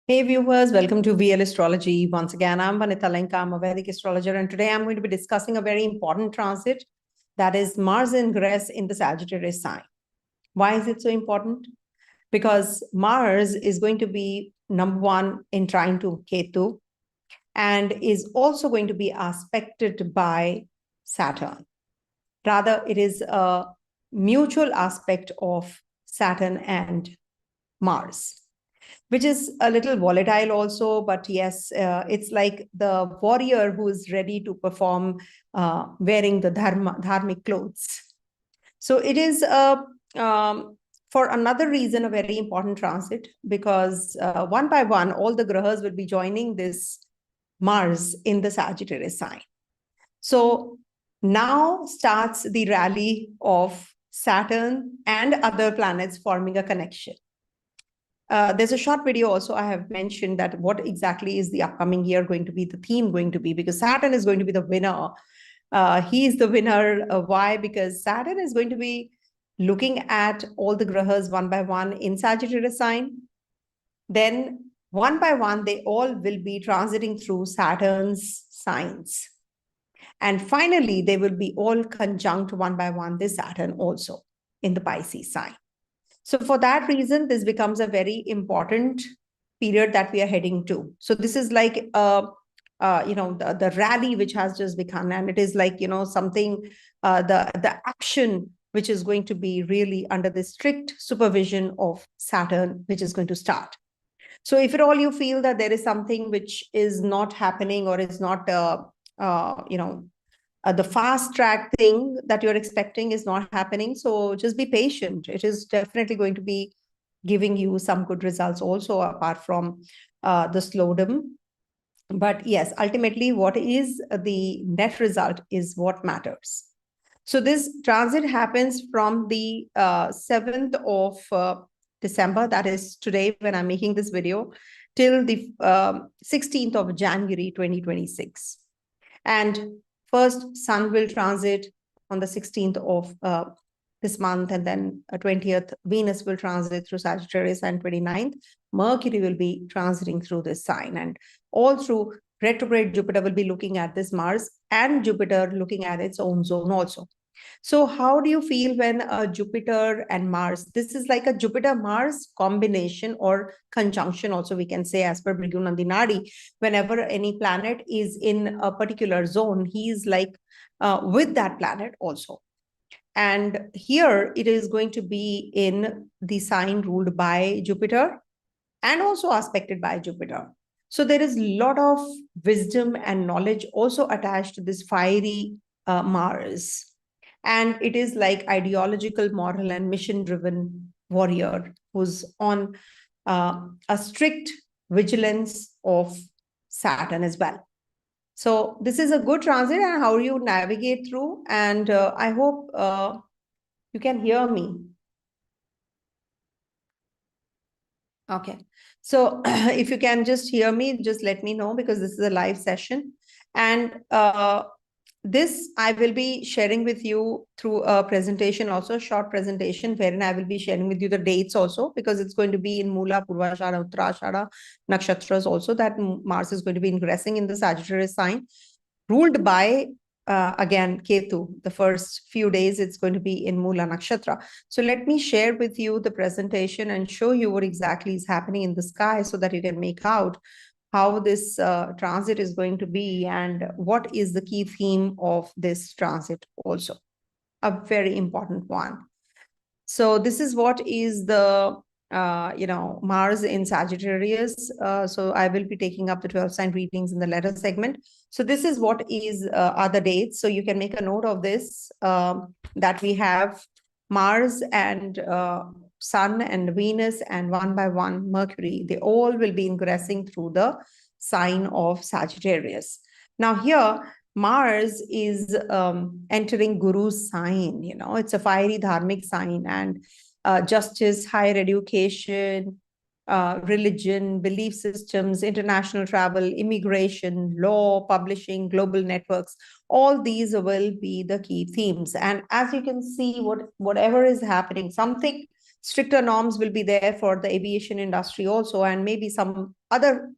Hey viewers, welcome to VL Astrology. Once again, I'm Vanita Lenka. I'm a Vedic astrologer, and today I'm going to be discussing a very important transit, that is Mars ingress in the Sagittarius sign. Why is it so important? Because Mars is going to be number one in trine to Ketu and is also going to be aspected by Saturn. Rather, it is a mutual aspect of Saturn and Mars, which is a little volatile also, but yes, it's like the warrior who is ready to perform wearing the dharmic clothes. So it is, for another reason, a very important transit, because one by one, all the grahas will be joining this Mars in the Sagittarius sign. So now starts the rally of Saturn and other planets forming a connection. There's a short video also I have mentioned that what exactly is the upcoming year going to be, the theme going to be, because Saturn is going to be the winner. He is the winner. Why? Because Saturn is going to be looking at all the grahas one by one in Sagittarius sign. Then one by one, they all will be transiting through Saturn's signs. And finally, they will be all conjunct one by one, this Saturn also in the Pisces sign. So for that reason, this becomes a very important period that we are heading to. So this is like, the rally which has just begun, and it is like, something, the action which is going to be really under the strict supervision of Saturn, which is going to start. So if at all you feel that there is something which is not happening or is not, the fast track thing that you're expecting is not happening, so just be patient. It is definitely going to be giving you some good results also, apart from the slowdown. But yes, ultimately, what is the net result is what matters. So this transit happens from the 7th of December, that is today when I'm making this video, till the 16th of January 2026. And first, Sun will transit on the 16th of this month, and then 20th, Venus will transit through Sagittarius, and 29th, Mercury will be transiting through this sign. And all through, retrograde Jupiter will be looking at this Mars, and Jupiter looking at its own zone also. So how do you feel when Jupiter and Mars, this is like a Jupiter-Mars combination or conjunction also, we can say, as per Bhrigu Nandinadi, whenever any planet is in a particular zone, he is like with that planet also. And here it is going to be in the sign ruled by Jupiter and also aspected by Jupiter. So there is a lot of wisdom and knowledge also attached to this fiery Mars. And it is like ideological, moral, and mission-driven warrior who's on a strict vigilance of Saturn as well. So this is a good transit, and how you navigate through. And I hope you can hear me. Okay. So if you can just hear me, just let me know, because this is a live session. And this I will be sharing with you through a presentation, also a short presentation, wherein I will be sharing with you the dates also, because it's going to be in Mula, Purvashada, Uttarashada Nakshatras also, that Mars is going to be ingressing in the Sagittarius sign, ruled by, again, Ketu. The first few days, it's going to be in Mula Nakshatra. So let me share with you the presentation and show you what exactly is happening in the sky, so that you can make out how this transit is going to be and what is the key theme of this transit also. A very important one. So this is what is the, Mars in Sagittarius. So I will be taking up the 12 sign readings in the letter segment. So this is what is other dates. So you can make a note of this, that we have Mars and Sun and Venus and one by one Mercury. They all will be ingressing through the sign of Sagittarius. Now here, Mars is entering Guru's sign, it's a fiery dharmic sign, and justice, higher education, religion, belief systems, international travel, immigration, law, publishing, global networks, all these will be the key themes. And as you can see, whatever is happening, something Stricter norms will be there for the aviation industry also, and maybe some other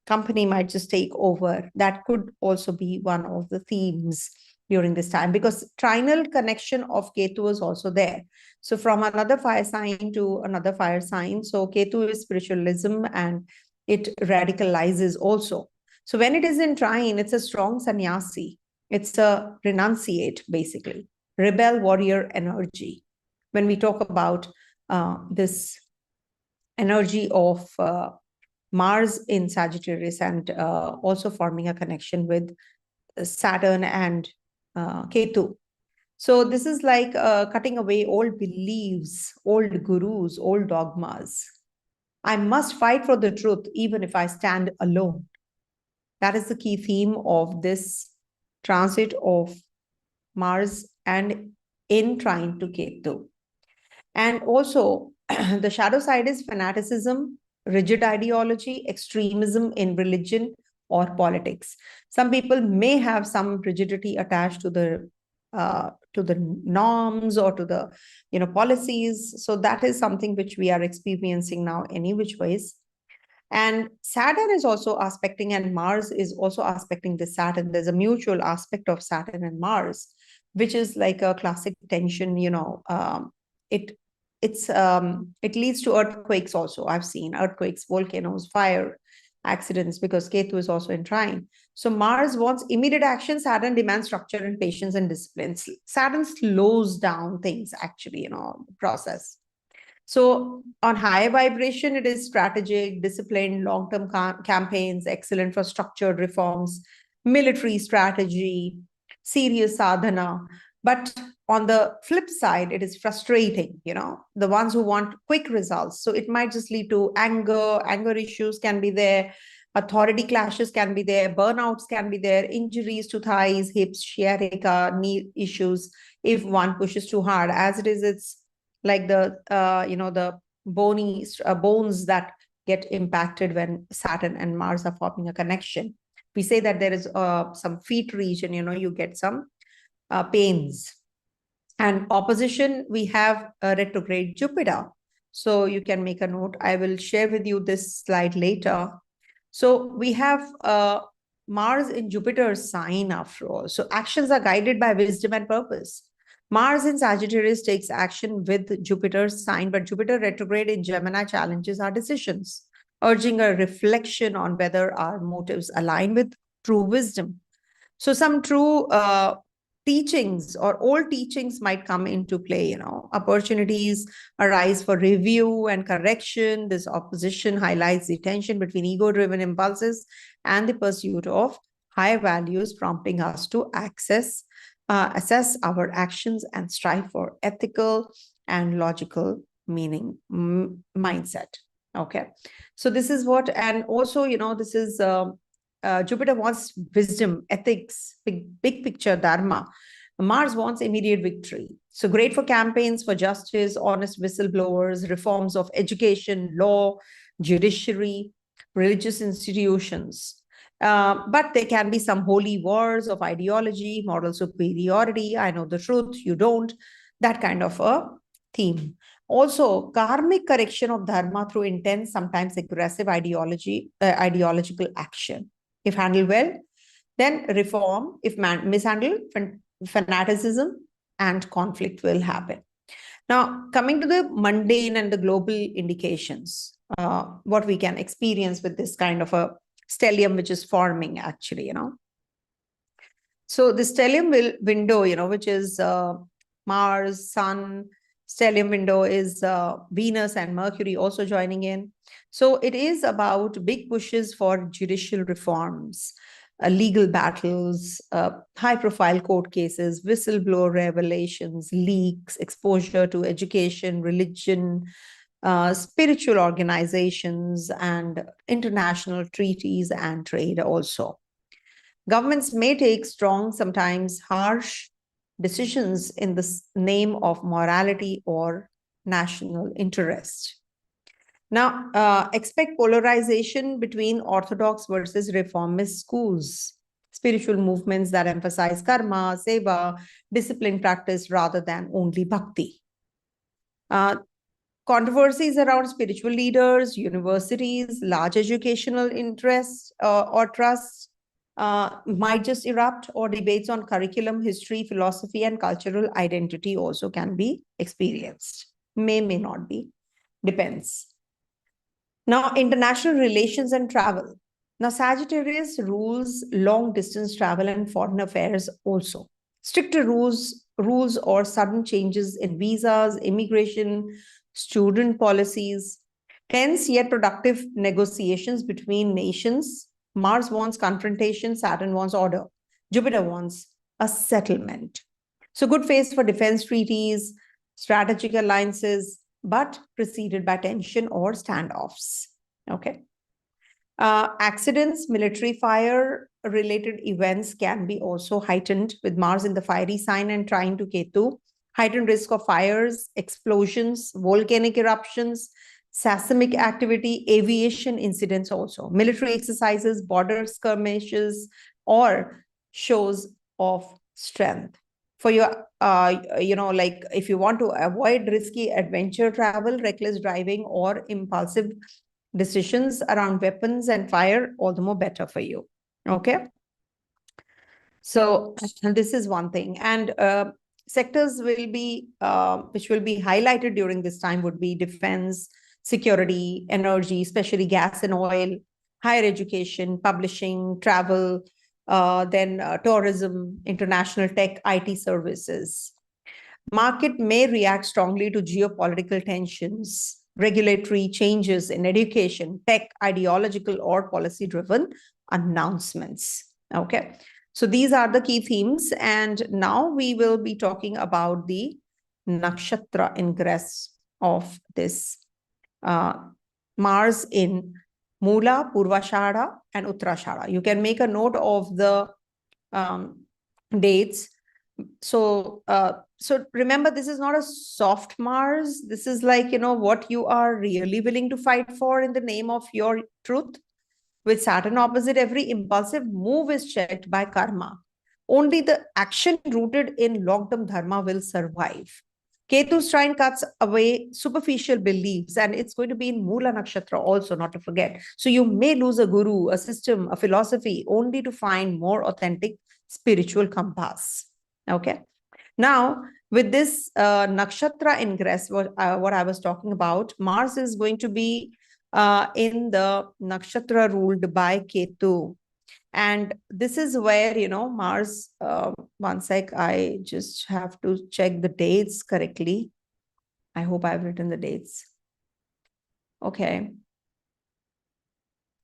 company might just take over. That could also be one of the themes during this time, because trinal connection of Ketu is also there. So from another fire sign to another fire sign. So Ketu is spiritualism and it radicalizes also. So when it is in trine, it's a strong sannyasi. It's a renunciate, basically. Rebel warrior energy. When we talk about this energy of Mars in Sagittarius and also forming a connection with Saturn and Ketu. So this is like cutting away old beliefs, old gurus, old dogmas. I must fight for the truth even if I stand alone. That is the key theme of this transit of Mars and in trine to Ketu. And also the shadow side is fanaticism, rigid ideology, extremism in religion or politics. Some people may have some rigidity attached to the norms or to the policies. So that is something which we are experiencing now any which ways. And Saturn is also aspecting, and Mars is also aspecting the Saturn. There's a mutual aspect of Saturn and Mars, which is like a classic tension. It leads to earthquakes also. I've seen earthquakes, volcanoes, fire, accidents, because Ketu is also in trine. So Mars wants immediate action. Saturn demands structure and patience and discipline. Saturn slows down things, actually, the process. So on high vibration, it is strategic, disciplined, long-term campaigns, excellent for structured reforms, military strategy, serious sadhana. But on the flip side, it is frustrating, the ones who want quick results. So it might just lead to anger issues can be there, authority clashes can be there, burnouts can be there, injuries to thighs, hips, sciatica, knee issues if one pushes too hard. As it is, it's like the bony bones that get impacted when Saturn and Mars are forming a connection. We say that there is some feet region, you get some pains. And opposition, we have a retrograde Jupiter. So you can make a note. I will share with you this slide later. So we have Mars in Jupiter's sign after all. So actions are guided by wisdom and purpose. Mars in Sagittarius takes action with Jupiter's sign, but Jupiter retrograde in Gemini challenges our decisions, urging a reflection on whether our motives align with true wisdom. So some true teachings or old teachings might come into play, opportunities arise for review and correction. This opposition highlights the tension between ego-driven impulses and the pursuit of higher values, prompting us to assess our actions and strive for ethical and logical mindset. Okay, so this is what, and also, this is Jupiter wants wisdom, ethics, big picture dharma. Mars wants immediate victory. So great for campaigns for justice, honest whistleblowers, reforms of education, law, judiciary, religious institutions. But there can be some holy wars of ideology, moral superiority, I know the truth, you don't, that kind of a theme. Also, karmic correction of dharma through intense, sometimes aggressive ideological action. If handled well, then reform. If mishandled, fanaticism and conflict will happen. Now, coming to the mundane and the global indications, what we can experience with this kind of a stellium which is forming, actually, So the stellium window, which is Mars, Sun, stellium window is Venus and Mercury also joining in. So it is about big pushes for judicial reforms, legal battles, high-profile court cases, whistleblower revelations, leaks, exposure to education, religion, spiritual organizations, and international treaties and trade also. Governments may take strong, sometimes harsh decisions in the name of morality or national interest. Now, expect polarization between orthodox versus reformist schools, spiritual movements that emphasize karma, seva, discipline practice rather than only bhakti. Controversies around spiritual leaders, universities, large educational interests or trusts might just erupt, or debates on curriculum, history, philosophy, and cultural identity also can be experienced. May not be, depends. Now, international relations and travel. Now, Sagittarius rules long distance travel and foreign affairs also. Stricter rules or sudden changes in visas, immigration, student policies, tense yet productive negotiations between nations. Mars wants confrontation, Saturn wants order, Jupiter wants a settlement. So, good phase for defense treaties, strategic alliances, but preceded by tension or standoffs. Okay. Accidents, military fire related events can be also heightened with Mars in the fiery sign and trine to Ketu. Heightened risk of fires, explosions, volcanic eruptions, seismic activity, aviation incidents also, military exercises, border skirmishes, or shows of strength. For your, like if you want to avoid risky adventure travel, reckless driving, or impulsive decisions around weapons and fire, all the more better for you. Okay. So this is one thing. And sectors will be, which will be highlighted during this time would be defense, security, energy, especially gas and oil, higher education, publishing, travel, then tourism, international tech, IT services. Market may react strongly to geopolitical tensions, regulatory changes in education, tech, ideological, or policy-driven announcements. Okay, so these are the key themes. And now we will be talking about the nakshatra ingress of this Mars in Mula, Purvashada, and Uttarashada. You can make a note of the dates. So remember, this is not a soft Mars. This is like, what you are really willing to fight for in the name of your truth. With Saturn opposite, every impulsive move is checked by karma. Only the action rooted in long-term dharma will survive. Ketu's trine cuts away superficial beliefs, and it's going to be in Mula Nakshatra also, not to forget. So you may lose a guru, a system, a philosophy, only to find more authentic spiritual compass. Okay. Now, with this nakshatra ingress, what I was talking about, Mars is going to be in the nakshatra ruled by Ketu. And this is where, Mars, one sec, I just have to check the dates correctly. I hope I've written the dates. Okay.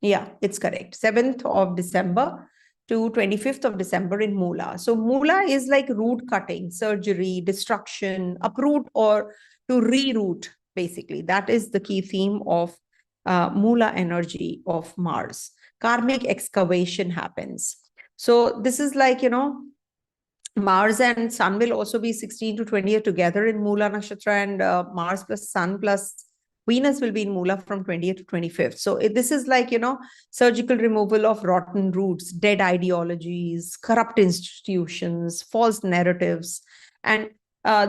Yeah, it's correct. 7th of December to 25th of December in Mula. So Mula is like root cutting, surgery, destruction, uproot or to reroot, basically. That is the key theme of Mula energy of Mars. Karmic excavation happens. So this is like, Mars and Sun will also be 16 to 20 together in Mula Nakshatra, and Mars plus Sun plus Venus will be in Mula from 20th to 25th. So this is like, surgical removal of rotten roots, dead ideologies, corrupt institutions, false narratives. And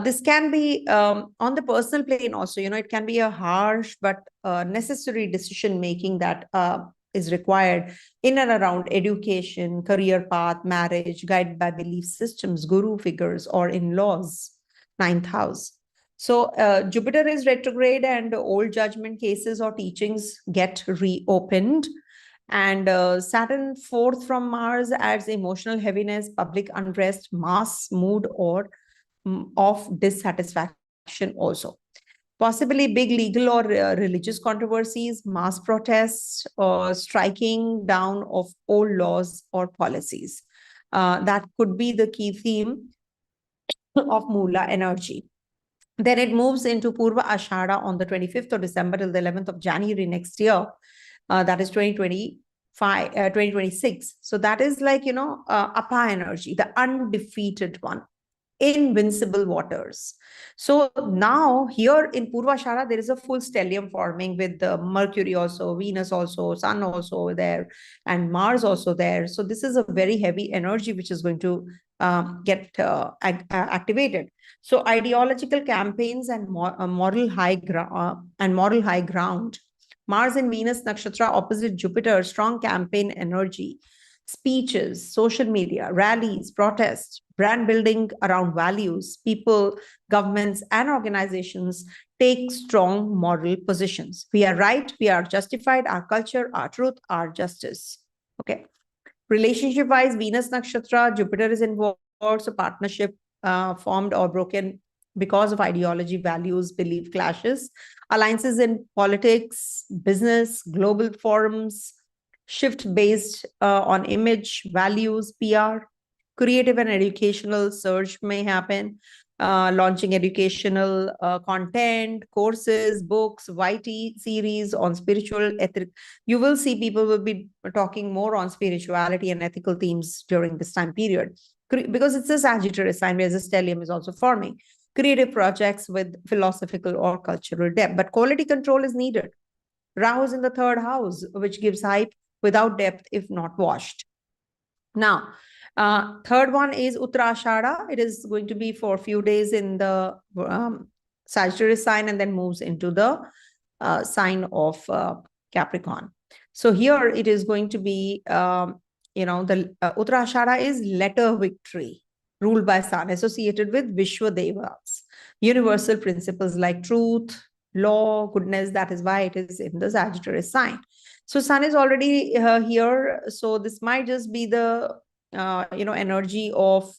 this can be on the personal plane also, it can be a harsh but necessary decision-making that is required in and around education, career path, marriage, guided by belief systems, guru figures, or in-laws, 9th house. So Jupiter is retrograde and old judgment cases or teachings get reopened. And Saturn 4th from Mars adds emotional heaviness, public unrest, mass mood, or of dissatisfaction also. Possibly big legal or religious controversies, mass protests, or striking down of old laws or policies. That could be the key theme of Mula energy. Then it moves into Purva Ashada on the 25th of December till the 11th of January next year. That is 2026. So that is like, Apa energy, the undefeated one. invincible waters. So now here in Purvashara, there is a full stellium forming with Mercury also, Venus also, Sun also there, and Mars also there. So this is a very heavy energy which is going to get activated. So ideological campaigns and moral high ground. Mars and Venus Nakshatra opposite Jupiter, strong campaign energy, speeches, social media, rallies, protests, brand building around values. People, governments, and organizations take strong moral positions. We are right, we are justified, our culture, our truth, our justice. Okay. Relationship wise, Venus Nakshatra, Jupiter is involved, so partnership formed or broken because of ideology, values, belief clashes. Alliances in politics, business, global forums, shift based on image, values, PR. Creative and educational surge may happen. Launching educational content, courses, books, YT series on spiritual ethic. You will see people will be talking more on spirituality and ethical themes during this time period, because it's a Sagittarius sign where the stellium is also forming. Creative projects with philosophical or cultural depth, but quality control is needed. Rahu is in the third house, which gives hype without depth if not washed. Now, third one is Uttarashada. It is going to be for a few days in the Sagittarius sign and then moves into the sign of Capricorn. So here it is going to be, the Uttarashada is letter victory, ruled by Sun, associated with Vishwa Devas, universal principles like truth, law, goodness. That is why it is in the Sagittarius sign. So Sun is already here. So this might just be the, energy of,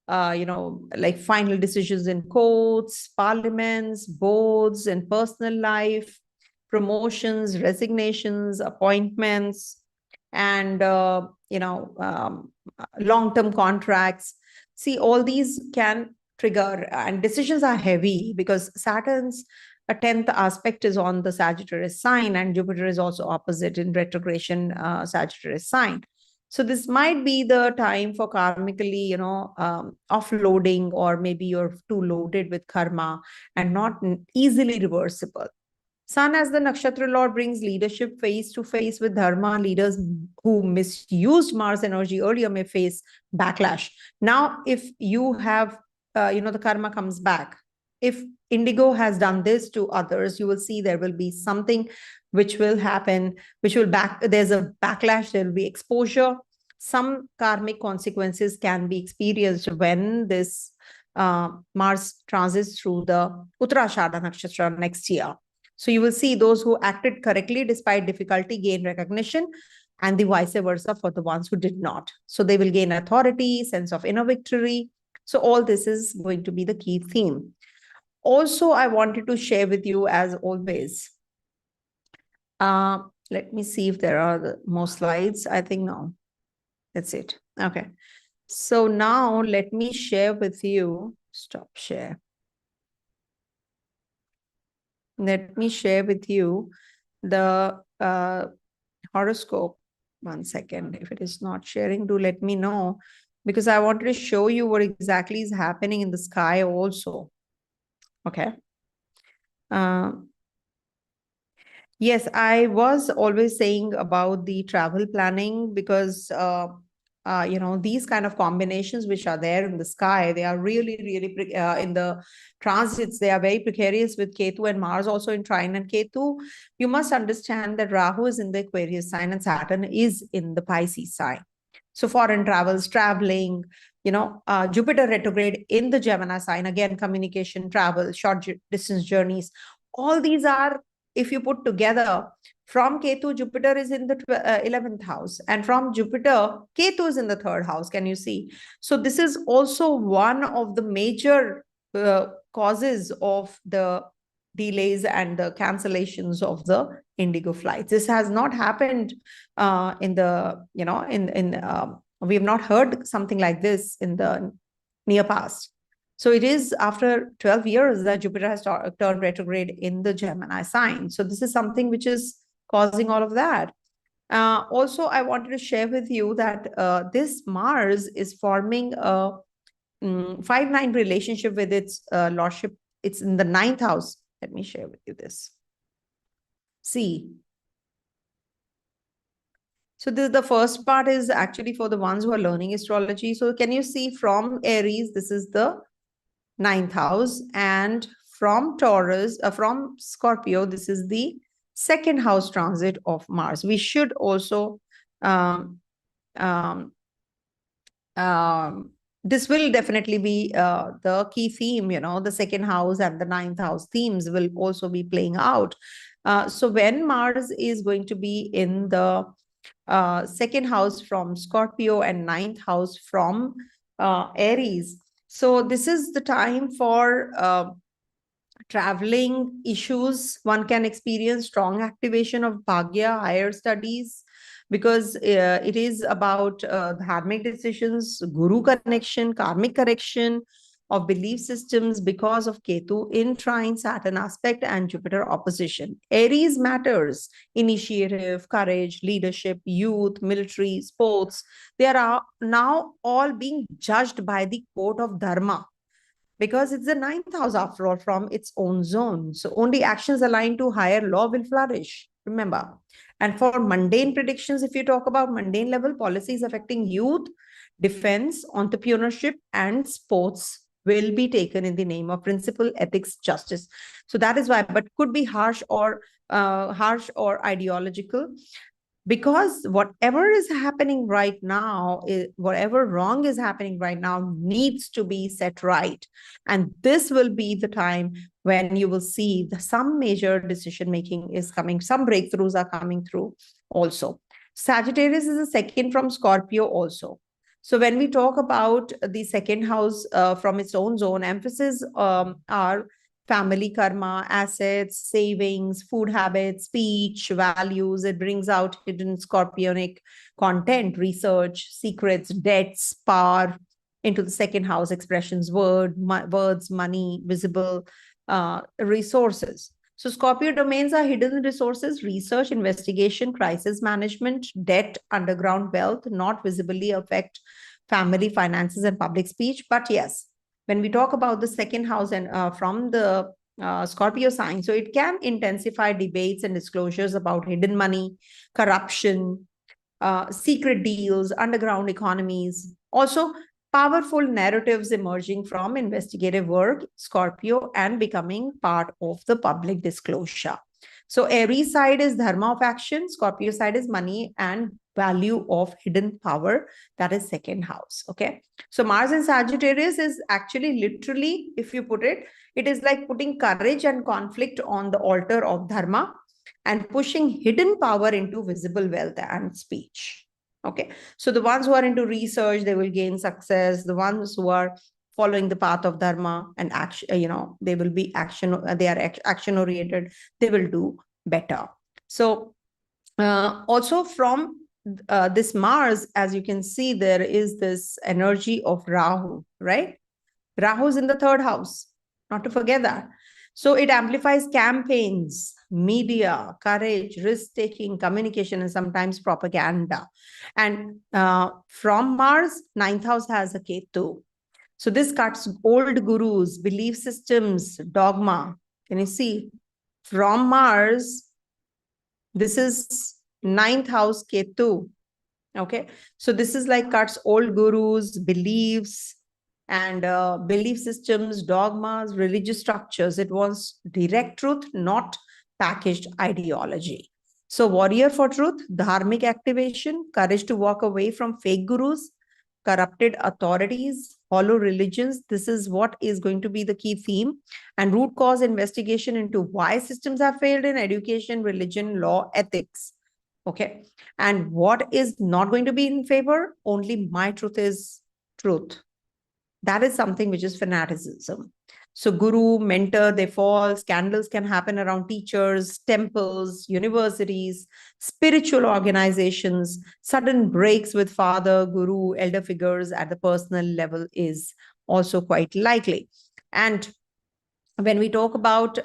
like final decisions in courts, parliaments, boards, and personal life, promotions, resignations, appointments, and, long-term contracts. See, all these can trigger, and decisions are heavy because Saturn's a 10th aspect is on the Sagittarius sign, and Jupiter is also opposite in retrogression Sagittarius sign. So this might be the time for karmically, offloading, or maybe you're too loaded with karma and not easily reversible. Sun as the nakshatra lord brings leadership face to face with dharma. Leaders who misused Mars energy earlier may face backlash. Now, if you have, the karma comes back. If Indigo has done this to others, you will see there will be something which will happen, there's a backlash, there will be exposure. Some karmic consequences can be experienced when this Mars transits through the Uttarashada nakshatra next year. So you will see those who acted correctly despite difficulty gain recognition, and the vice versa for the ones who did not. So they will gain authority, sense of inner victory. So all this is going to be the key theme. Also, I wanted to share with you, as always, let me see if there are more slides. I think no, that's it. Okay. So now let me share with you, stop share. Let me share with you the horoscope. 1 second. If it is not sharing, do let me know, because I wanted to show you what exactly is happening in the sky also. Okay. Yes, I was always saying about the travel planning, because these kind of combinations which are there in the sky, they are really, really in the transits, they are very precarious with Ketu and Mars also in trine and Ketu. You must understand that Rahu is in the Aquarius sign and Saturn is in the Pisces sign. So foreign travels, traveling, Jupiter retrograde in the Gemini sign, again, communication, travel, short distance journeys. All these are, if you put together, from Ketu, Jupiter is in the 11th house, and from Jupiter, Ketu is in the 3rd house. Can you see? So this is also one of the major causes of the delays and the cancellations of the Indigo flights. This has not happened in the, we have not heard something like this in the near past. So it is after 12 years that Jupiter has turned retrograde in the Gemini sign. So this is something which is causing all of that. Also, I wanted to share with you that this Mars is forming a 5-9 relationship with its lordship. It's in the 9th house. Let me share with you this. See. So the first part is actually for the ones who are learning astrology. So can you see from Aries, this is the 9th house, and from Taurus, from Scorpio, this is the 2nd house transit of Mars. We should also this will definitely be the key theme, the 2nd house and the 9th house themes will also be playing out. So when Mars is going to be in the 2nd house from Scorpio and 9th house from Aries, so this is the time for traveling issues. One can experience strong activation of Bhagya, higher studies, because it is about dharmic decisions, guru connection, karmic correction of belief systems because of Ketu in trine Saturn aspect and Jupiter opposition. Aries matters: initiative, courage, leadership, youth, military, sports. They are now all being judged by the court of Dharma, because it's the 9th house after all from its own zone. So only actions aligned to higher law will flourish, remember. And for mundane predictions, if you talk about mundane level, policies affecting youth, defense, entrepreneurship, and sports will be taken in the name of principle, ethics, justice. So that is why, but could be harsh or ideological, because whatever is happening right now, whatever wrong is happening right now needs to be set right. And this will be the time when you will see some major decision making is coming, some breakthroughs are coming through also. Sagittarius is the 2nd from Scorpio also. So when we talk about the 2nd house from its own zone, emphasis are family karma, assets, savings, food habits, speech, values. It brings out hidden scorpionic content, research, secrets, debts, power into the 2nd house expressions, words, money, visible resources. So Scorpio domains are hidden resources, research, investigation, crisis management, debt, underground wealth, not visibly affect family, finances, and public speech. But yes, when we talk about the 2nd house and from the Scorpio sign, so it can intensify debates and disclosures about hidden money, corruption, secret deals, underground economies. Also, powerful narratives emerging from investigative work, Scorpio, and becoming part of the public disclosure. So Aries side is dharma of action, Scorpio side is money and value of hidden power, that is 2nd house. Okay, so Mars in Sagittarius is actually literally, if you put it, it is like putting courage and conflict on the altar of dharma and pushing hidden power into visible wealth and speech. Okay, so the ones who are into research, they will gain success. The ones who are following the path of dharma and action, they will be they are action oriented, they will do better. So also from this Mars, as you can see, there is this energy of Rahu, right? Rahu is in the 3rd house, not to forget that. So it amplifies campaigns, media, courage, risk-taking, communication, and sometimes propaganda. And from Mars, 9th house has a Ketu. So this cuts old gurus, belief systems, dogma. Can you see? From Mars, this is 9th house Ketu. Okay. So this is like cuts old gurus, beliefs, and belief systems, dogmas, religious structures. It was direct truth, not packaged ideology. So warrior for truth, dharmic activation, courage to walk away from fake gurus, corrupted authorities, hollow religions. This is what is going to be the key theme. And root cause investigation into why systems have failed in education, religion, law, ethics. Okay. And what is not going to be in favor? Only my truth is truth. That is something which is fanaticism. So guru, mentor, they fall. Scandals can happen around teachers, temples, universities, spiritual organizations. Sudden breaks with father, guru, elder figures at the personal level is also quite likely. And when we talk about,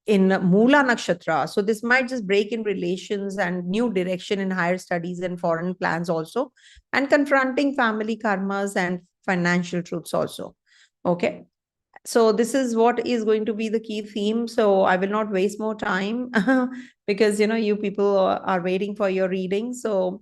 in Mula Nakshatra. So this might just break in relations and new direction in higher studies and foreign plans also, and confronting family karmas and financial truths also. Okay. So this is what is going to be the key theme. So I will not waste more time because, you people are waiting for your reading. So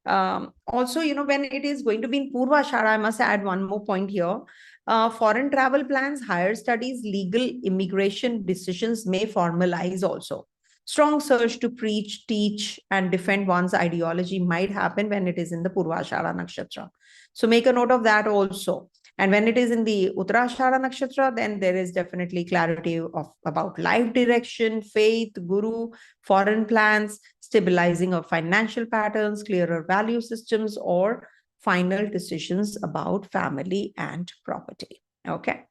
also, when it is going to be in Purva Shara, I must add one more point here. Foreign travel plans, higher studies, legal immigration decisions may formalize also. Strong surge to preach, teach, and defend one's ideology might happen when it is in the Purvashara Nakshatra. So make a note of that also. And when it is in the Uttarashara Nakshatra, then there is definitely clarity about life direction, faith, guru, foreign plans, stabilizing of financial patterns, clearer value systems, or final decisions about family and property. Okay.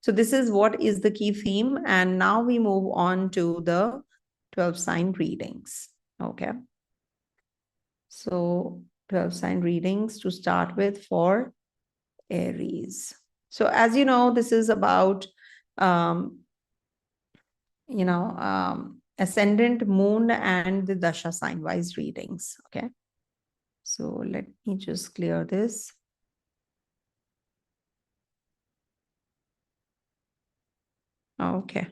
So this is what is the key theme. And now we move on to the 12 sign readings. Okay. So 12 sign readings to start with for Aries. So as you know, this is about, ascendant, moon, and the dasha sign wise readings. Okay. So let me just clear this. Okay.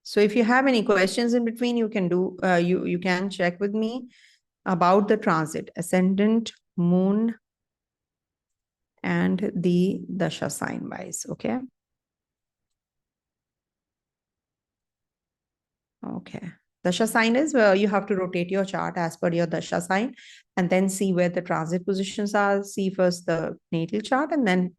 So if you have any questions in between, you can do, you can check with me about the transit, ascendant, moon, and the dasha sign wise. Okay. Okay. Dasha sign is where you have to rotate your chart as per your dasha sign and then see where the transit positions are. See first the natal chart and then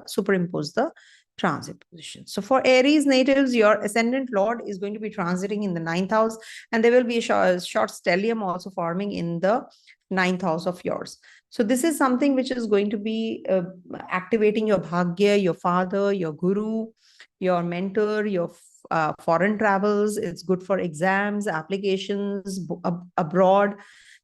superimpose the transit position. So for Aries natives, your ascendant lord is going to be transiting in the 9th house, and there will be a short stellium also forming in the 9th house of yours. So this is something which is going to be activating your bhagya, your father, your guru, your mentor, your foreign travels. It's good for exams, applications, abroad,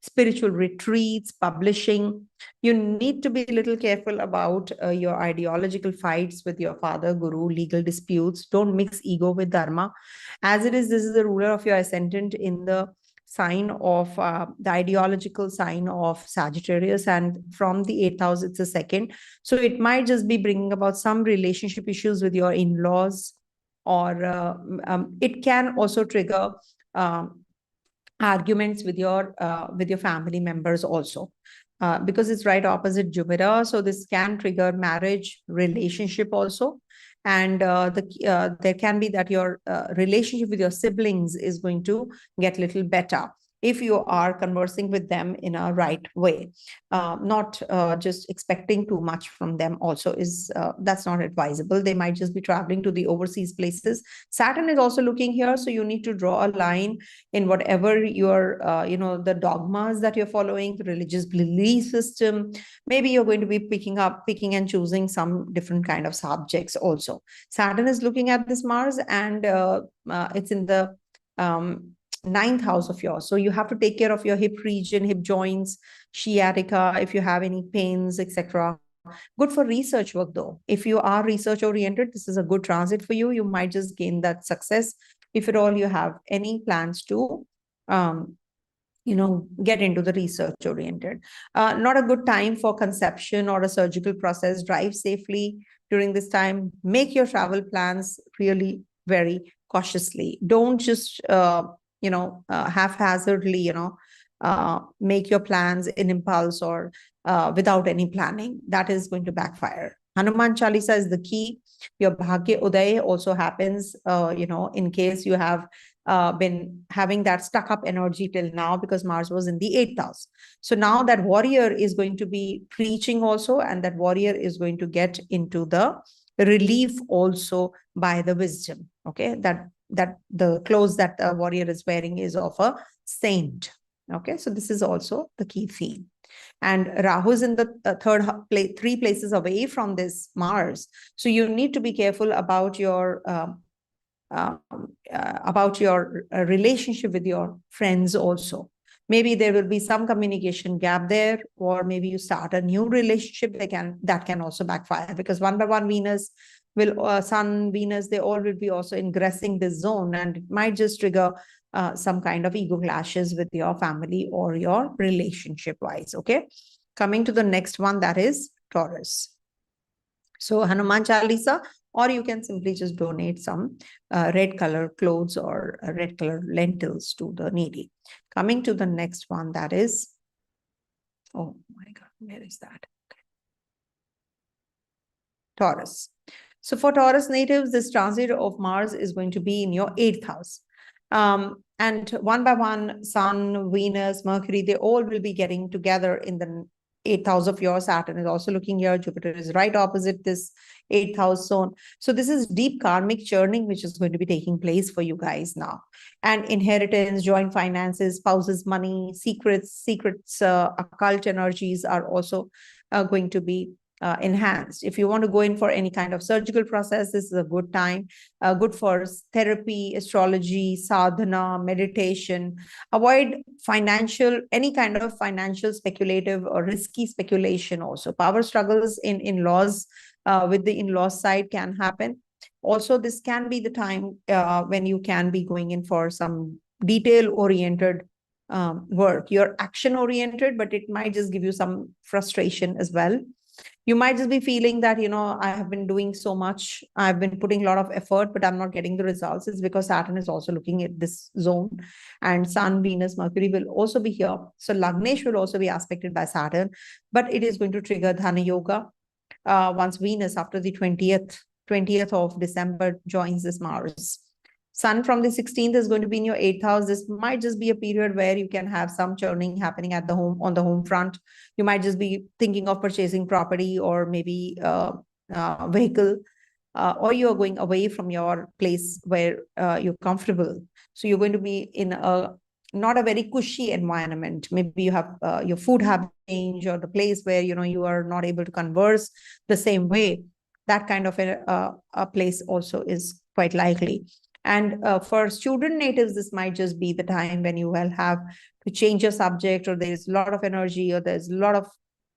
spiritual retreats, publishing. You need to be a little careful about your ideological fights with your father, guru, legal disputes. Don't mix ego with dharma. As it is, this is the ruler of your ascendant in the sign of the ideological sign of Sagittarius, and from the 8th house, it's a second. So it might just be bringing about some relationship issues with your in-laws, or it can also trigger arguments with your family members also, because it's right opposite Jupiter. So this can trigger marriage, relationship also. And there can be that your relationship with your siblings is going to get a little better if you are conversing with them in a right way. Not just expecting too much from them also is, that's not advisable. They might just be traveling to the overseas places. Saturn is also looking here, so you need to draw a line in whatever your, the dogmas that you're following, the religious belief system. Maybe you're going to be picking and choosing some different kind of subjects also. Saturn is looking at this Mars, and it's in the 9th house of yours. So you have to take care of your hip region, hip joints, sciatica, if you have any pains, etc. Good for research work though. If you are research oriented, this is a good transit for you. You might just gain that success if at all you have any plans to get into the research oriented. Not a good time for conception or a surgical process. Drive safely during this time. Make your travel plans really very cautiously. Don't just haphazardly make your plans in impulse or without any planning. That is going to backfire. Hanuman Chalisa is the key. Your Bhagya Uday also happens in case you have been having that stuck up energy till now, because Mars was in the 8th house. So now that warrior is going to be preaching also, and that warrior is going to get into the relief also by the wisdom. Okay, that the clothes that the warrior is wearing is of a saint. Okay, so this is also the key theme. And Rahu is in the 3 places away from this Mars. So you need to be careful about your relationship with your friends also. Maybe there will be some communication gap there, or maybe you start a new relationship that can also backfire, because 1 by 1 Venus will, Sun, Venus, they all will be also ingressing this zone, and it might just trigger some kind of ego clashes with your family or your relationship wise. Okay. Coming to the next one, that is Taurus. So Hanuman Chalisa, or you can simply just donate some red color clothes or red color lentils to the needy. Coming to the next one, that is, oh my God, where is that? Okay. Taurus. So for Taurus natives, this transit of Mars is going to be in your 8th house. And one by one, Sun, Venus, Mercury, they all will be getting together in the 8th house of your. Saturn is also looking here. Jupiter is right opposite this 8th house zone. So this is deep karmic churning, which is going to be taking place for you guys now. And inheritance, joint finances, spouses' money, secrets, occult energies are also going to be enhanced. If you want to go in for any kind of surgical process, this is a good time, good for therapy, astrology, sadhana, meditation. Avoid any kind of financial speculative or risky speculation also. Power struggles in in-laws with the in-laws side can happen. Also, this can be the time when you can be going in for some detail-oriented work. You're action-oriented, but it might just give you some frustration as well. You might just be feeling that, I have been doing so much, I've been putting a lot of effort, but I'm not getting the results. It's because Saturn is also looking at this zone, and Sun, Venus, Mercury will also be here. So Lagnesh will also be aspected by Saturn, but it is going to trigger Dhana Yoga once Venus, after the 20th of December, joins this Mars. Sun from the 16th is going to be in your 8th house. This might just be a period where you can have some churning happening at the home, on the home front. You might just be thinking of purchasing property or maybe vehicle, or you're going away from your place where you're comfortable. So you're going to be in not a very cushy environment. Maybe you have your food habit change, or the place where, you are not able to converse the same way. That kind of a place also is quite likely. And for student natives, this might just be the time when you will have to change your subject, or there's a lot of energy, or there's a lot of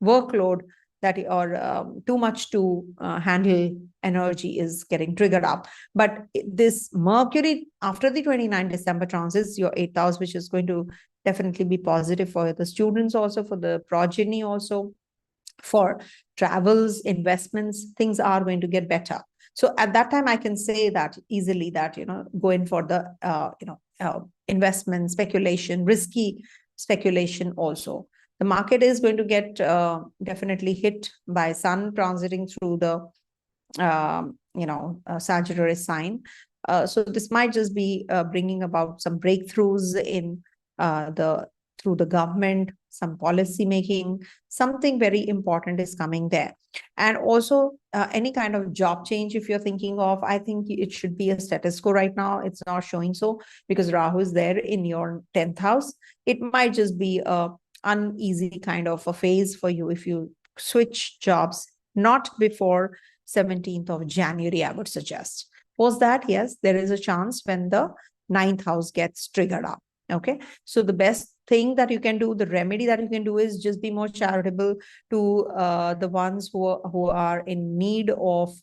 workload that, or too much to handle energy is getting triggered up. But this Mercury, after the 29th December transits your 8th house, which is going to definitely be positive for the students, also for the progeny, also for travels, investments, things are going to get better. So at that time, I can say that easily that, go in for the, investment, speculation, risky speculation also. The market is going to get definitely hit by Sun transiting through the, Sagittarius sign. So this might just be bringing about some breakthroughs in through the government, some policy making, something very important is coming there. And also any kind of job change, if you're thinking of, I think it should be a status quo right now. It's not showing so, because Rahu is there in your 10th house. It might just be a uneasy kind of a phase for you if you switch jobs, not before 17th of January, I would suggest. Post that, yes, there is a chance when the 9th house gets triggered up. Okay, so the best thing that you can do, the remedy that you can do, is just be more charitable to the ones who are in need of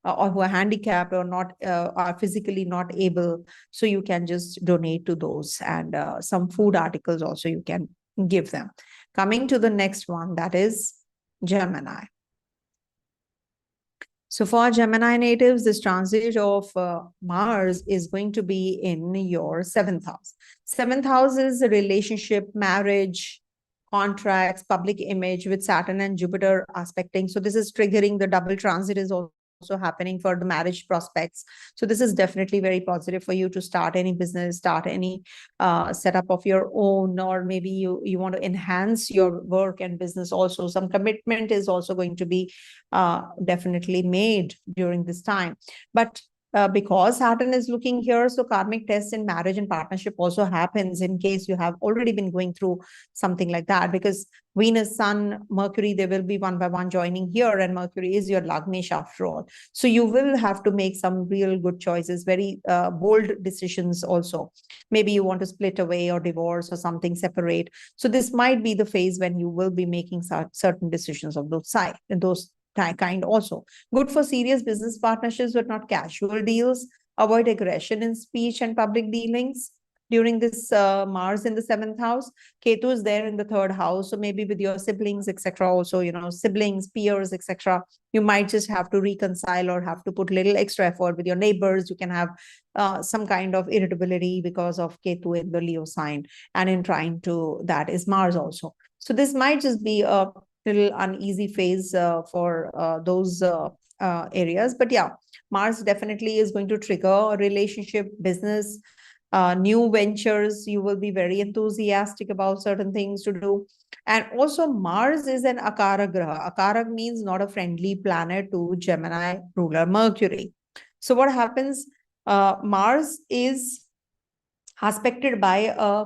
or who are handicapped or not are physically not able. So you can just donate to those, and some food articles also you can give them. Coming to the next one, that is Gemini. So for Gemini natives, this transit of Mars is going to be in your 7th house. 7th house is a relationship, marriage, contracts, public image, with Saturn and Jupiter aspecting. So this is triggering the double transit is also happening for the marriage prospects. So this is definitely very positive for you to start any business, start any setup of your own, or maybe you want to enhance your work and business also. Some commitment is also going to be definitely made during this time. But because Saturn is looking here, so karmic tests in marriage and partnership also happens in case you have already been going through something like that, because Venus, Sun, Mercury, they will be one by one joining here, and Mercury is your Lagnesh after all. So you will have to make some real good choices, very bold decisions also. Maybe you want to split away or divorce or something, separate. So this might be the phase when you will be making certain decisions of those kind also. Good for serious business partnerships, but not casual deals. Avoid aggression in speech and public dealings during this Mars in the 7th house. Ketu is there in the 3rd house. So maybe with your siblings, etc. Also, siblings, peers, etc. You might just have to reconcile or have to put little extra effort with your neighbors. You can have some kind of irritability because of Ketu in the Leo sign. And in trying to, that is Mars also. So this might just be a little uneasy phase for those areas. But yeah, Mars definitely is going to trigger a relationship, business, new ventures. You will be very enthusiastic about certain things to do. And also Mars is an Akara Graha. Akara means not a friendly planet to Gemini ruler Mercury. So what happens? Mars is aspected by a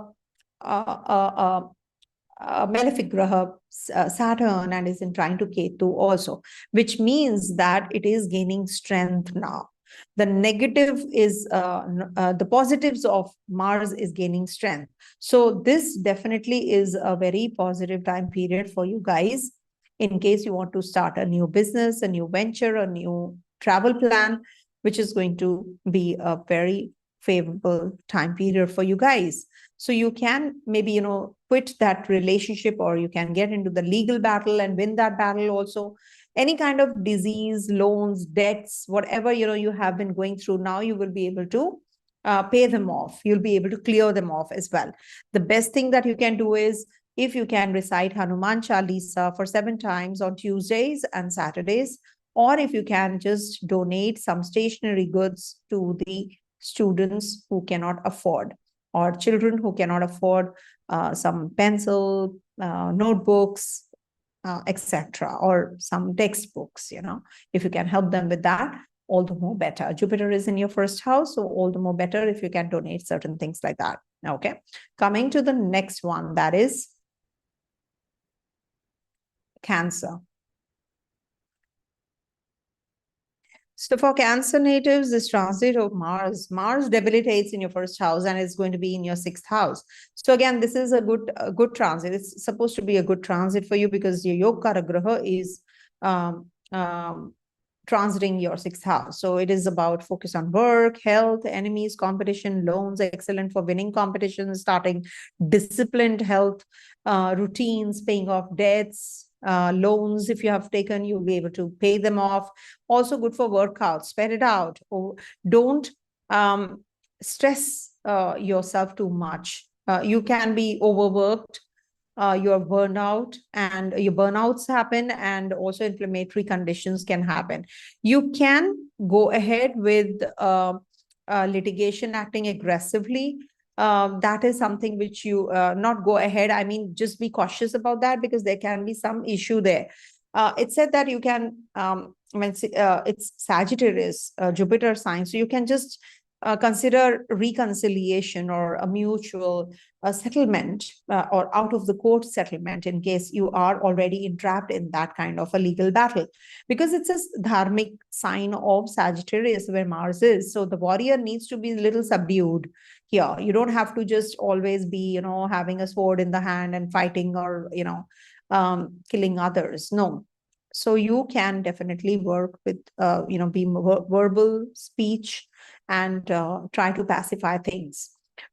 malefic graha, Saturn, and is in trine to Ketu also, which means that it is gaining strength now. The negative is, the positives of Mars is gaining strength. So this definitely is a very positive time period for you guys in case you want to start a new business, a new venture, a new travel plan, which is going to be a very favorable time period for you guys. So you can maybe, quit that relationship, or you can get into the legal battle and win that battle also. Any kind of disease, loans, debts, whatever, you have been going through, now you will be able to pay them off. You'll be able to clear them off as well. The best thing that you can do is, if you can recite Hanuman Chalisa for 7 times on Tuesdays and Saturdays, or if you can just donate some stationery goods to the students who cannot afford, or children who cannot afford some pencil, notebooks, etc., or some textbooks, if you can help them with that, all the more better. Jupiter is in your 1st house, so all the more better if you can donate certain things like that. Okay, coming to the next one, that is Cancer. So for Cancer natives, this transit of Mars debilitates in your 1st house and it's going to be in your 6th house. So again, this is a good transit. It's supposed to be a good transit for you because your Yoga Graha is transiting your 6th house. So it is about focus on work, health, enemies, competition, loans, excellent for winning competitions, starting disciplined health, routines, paying off debts, loans. If you have taken, you'll be able to pay them off. Also good for workouts, spread it out. Or don't stress yourself too much. You can be overworked, you're burned out, and your burnouts happen, and also inflammatory conditions can happen. You can go ahead with litigation, acting aggressively. That is something which you not go ahead. I mean, just be cautious about that because there can be some issue there. It said that you can, it's Sagittarius, Jupiter sign, so you can just consider reconciliation or a mutual settlement or out of the court settlement in case you are already entrapped in that kind of a legal battle, because it's a dharmic sign of Sagittarius where Mars is. So the warrior needs to be a little subdued here. You don't have to just always be, having a sword in the hand and fighting or, killing others. No. So you can definitely work with, be verbal speech and try to pacify things.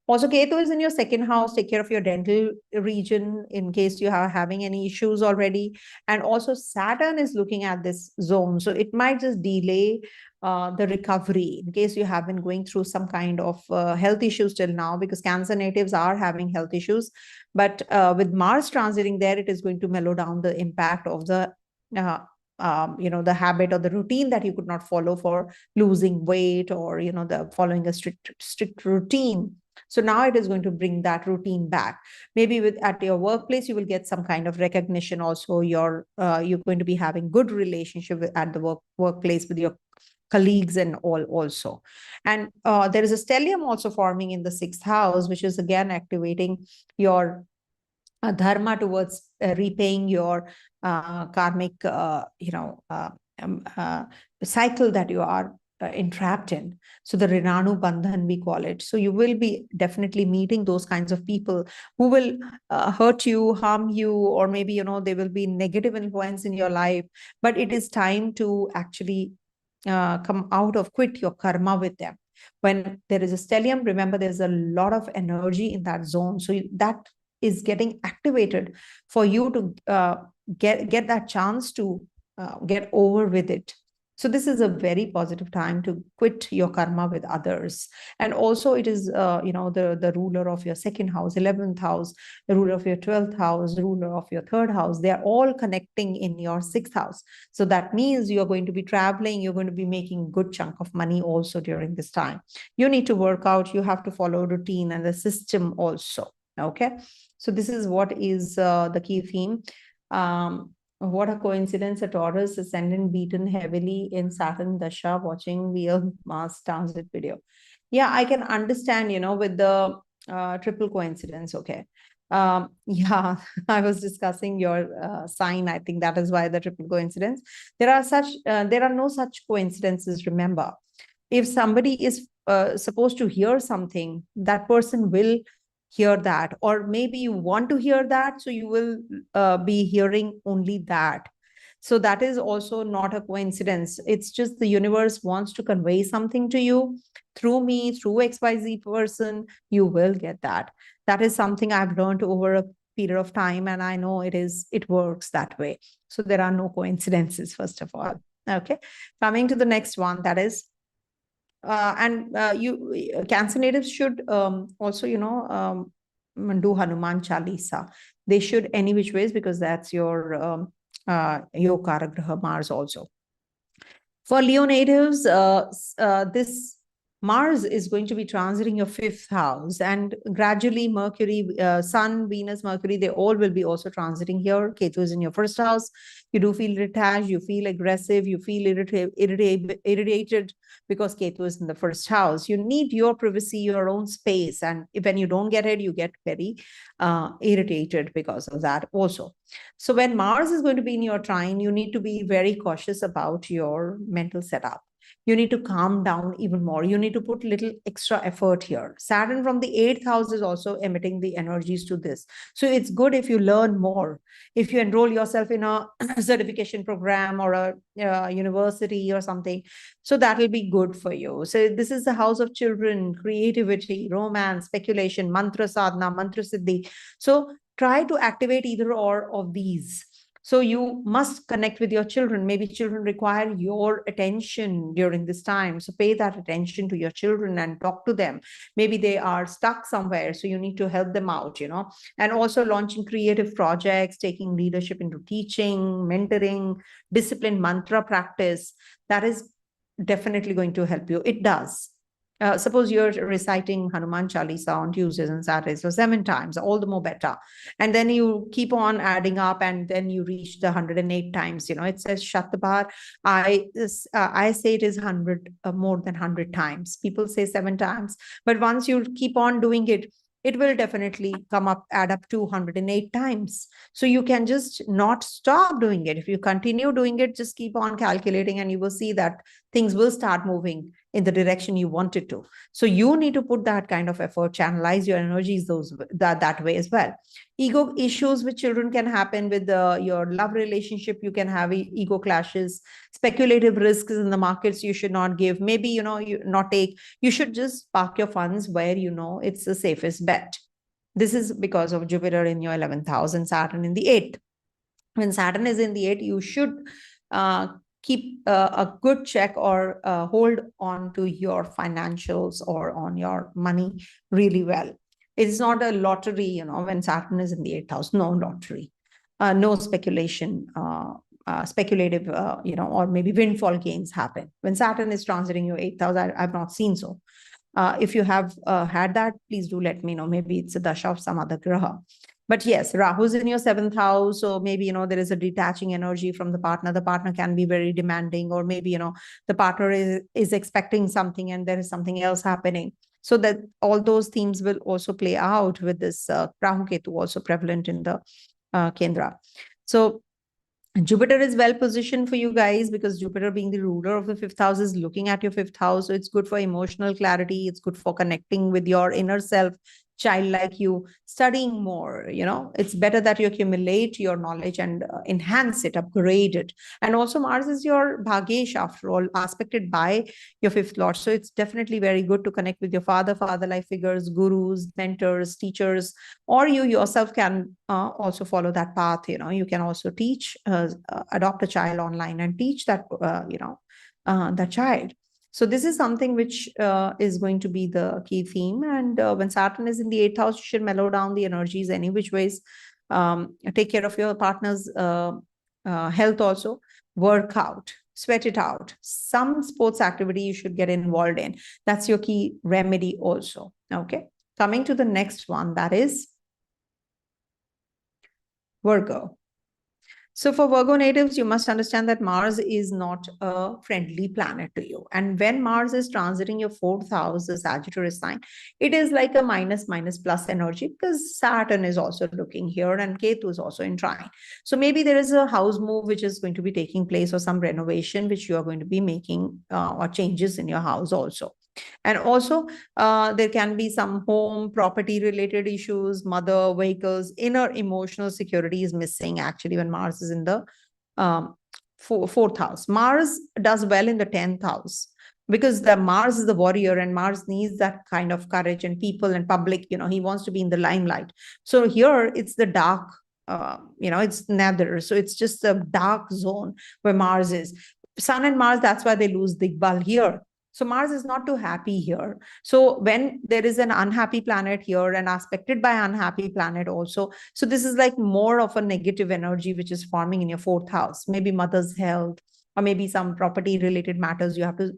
Also, Ketu is in your 2nd house. Take care of your dental region in case you are having any issues already. And also Saturn is looking at this zone. So it might just delay the recovery in case you have been going through some kind of health issues till now, because Cancer natives are having health issues. But with Mars transiting there, it is going to mellow down the impact of the the habit or the routine that you could not follow for losing weight, or the following a strict routine. So now it is going to bring that routine back. Maybe at your workplace you will get some kind of recognition also. You're going to be having good relationship at the workplace with your colleagues and all also. And there is a stellium also forming in the 6th house, which is again activating your dharma towards repaying your karmic cycle that you are entrapped in. So the Rinanu Bandhan, we call it. So you will be definitely meeting those kinds of people who will hurt you, harm you, or maybe, they will be negative influence in your life. But it is time to actually come out of, quit your karma with them. When there is a stellium, remember, there's a lot of energy in that zone. So that is getting activated for you to get that chance to get over with it. So this is a very positive time to quit your karma with others. And also it is, the ruler of your second house, 11th house, the ruler of your 12th house, the ruler of your third house. They are all connecting in your sixth house. So that means you're going to be traveling. You're going to be making a good chunk of money also during this time. You need to work out. You have to follow routine and the system also. Okay. So this is what is the key theme. What a coincidence, a Taurus ascendant beaten heavily in Saturn Dasha watching real Mars transit video. Yeah, I can understand, with the triple coincidence. Okay. Yeah, I was discussing your sign. I think that is why the triple coincidence. There are no such coincidences, remember. If somebody is supposed to hear something, that person will hear that, or maybe you want to hear that, so you will be hearing only that. So that is also not a coincidence. It's just the universe wants to convey something to you through me, through XYZ person. You will get that. That is something I've learned over a period of time, and I know it works that way. So there are no coincidences, first of all. Okay, coming to the next one, that is Cancer natives should also, do Hanuman Chalisa. They should any which ways, because that's your Karagraha Mars also. For Leo natives, this Mars is going to be transiting your fifth house, and gradually Mercury, Sun, Venus, Mercury, they all will be also transiting here. Ketu is in your first house. You do feel detached, you feel aggressive, you feel irritated because Ketu is in the first house. You need your privacy, your own space. And when you don't get it, you get very irritated because of that also. So when Mars is going to be in your trine, you need to be very cautious about your mental setup. You need to calm down even more. You need to put little extra effort here. Saturn from the 8th house is also emitting the energies to this. So it's good if you learn more. If you enroll yourself in a certification program or a university or something, so that will be good for you. So this is the house of children, creativity, romance, speculation, mantra sadhana, mantra siddhi. So try to activate either or of these. So you must connect with your children. Maybe children require your attention during this time. So pay that attention to your children and talk to them. Maybe they are stuck somewhere, so you need to help them out, and also launching creative projects, taking leadership into teaching, mentoring, discipline, mantra practice. That is definitely going to help you. It does. Suppose you're reciting Hanuman Chalisa on Tuesdays and Saturdays, so 7 times, all the more better. And then you keep on adding up, and then you reach the 108 times. It says Shatabar. I say it is 100, more than 100 times. People say 7 times, but once you keep on doing it, it will definitely add up to 108 times. So you can just not stop doing it. If you continue doing it, just keep on calculating, and you will see that things will start moving in the direction you want it to. So you need to put that kind of effort, channelize your energies that way as well. Ego issues with children can happen with your love relationship. You can have ego clashes. Speculative risks in the markets you should not give. Maybe, you not take. You should just park your funds where it's the safest bet. This is because of Jupiter in your 11th house and Saturn in the 8th. When Saturn is in the 8th, you should keep a good check or hold on to your financials or on your money really well. It's not a lottery, when Saturn is in the 8th house. No lottery, no speculation, speculative, or maybe windfall gains happen. When Saturn is transiting your 8th house, I've not seen so. If you have had that, please do let me know. Maybe it's a dasha of some other graha. But yes, Rahu's in your 7th house. So maybe, there is a detaching energy from the partner. The partner can be very demanding, or maybe, the partner is expecting something and there is something else happening. So that all those themes will also play out with this Rahu Ketu also prevalent in the Kendra. So Jupiter is well positioned for you guys because Jupiter, being the ruler of the fifth house, is looking at your fifth house. So it's good for emotional clarity. It's good for connecting with your inner self, childlike you, studying more. It's better that you accumulate your knowledge and enhance it, upgrade it. And also Mars is your Bhagesh, after all, aspected by your fifth lord. So it's definitely very good to connect with your father life figures, gurus, mentors, teachers, or you yourself can also follow that path. You can also teach, adopt a child online and teach that, that child. So this is something which is going to be the key theme. And when Saturn is in the eighth house, you should mellow down the energies any which ways. Take care of your partner's health also. Work out, sweat it out. Some sports activity you should get involved in. That's your key remedy also. Okay. Coming to the next one, that is Virgo. So for Virgo natives, you must understand that Mars is not a friendly planet to you. And when Mars is transiting your fourth house, the Sagittarius sign, it is like a minus plus energy because Saturn is also looking here and Ketu is also in trine. So maybe there is a house move which is going to be taking place, or some renovation which you are going to be making, or changes in your house also. And also, there can be some home property related issues, mother, vehicles, inner emotional security is missing actually when Mars is in the fourth house. Mars does well in the 10th house because the Mars is the warrior and Mars needs that kind of courage and people and public, he wants to be in the limelight. So here it's the dark, it's nether. So it's just a dark zone where Mars is. Sun and Mars, that's why they lose Digbal here. So Mars is not too happy here. So when there is an unhappy planet here and aspected by unhappy planet also, so this is like more of a negative energy which is forming in your fourth house, maybe mother's health, or maybe some property related matters you have to,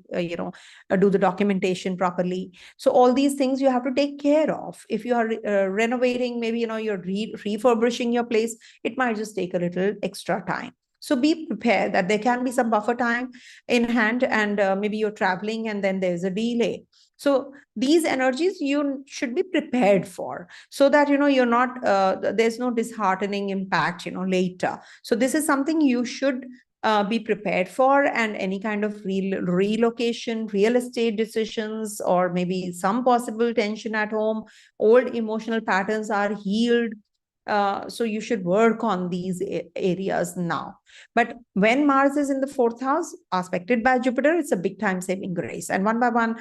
do the documentation properly. So all these things you have to take care of. If you are renovating, maybe, you're refurbishing your place, it might just take a little extra time. So be prepared that there can be some buffer time in hand, and maybe you're traveling and then there's a delay. So these energies you should be prepared for, so that, you're not, there's no disheartening impact, later. So this is something you should be prepared for. And any kind of relocation, real estate decisions, or maybe some possible tension at home, old emotional patterns are healed. So you should work on these areas now. But when Mars is in the fourth house, aspected by Jupiter, it's a big time saving grace. And one by one,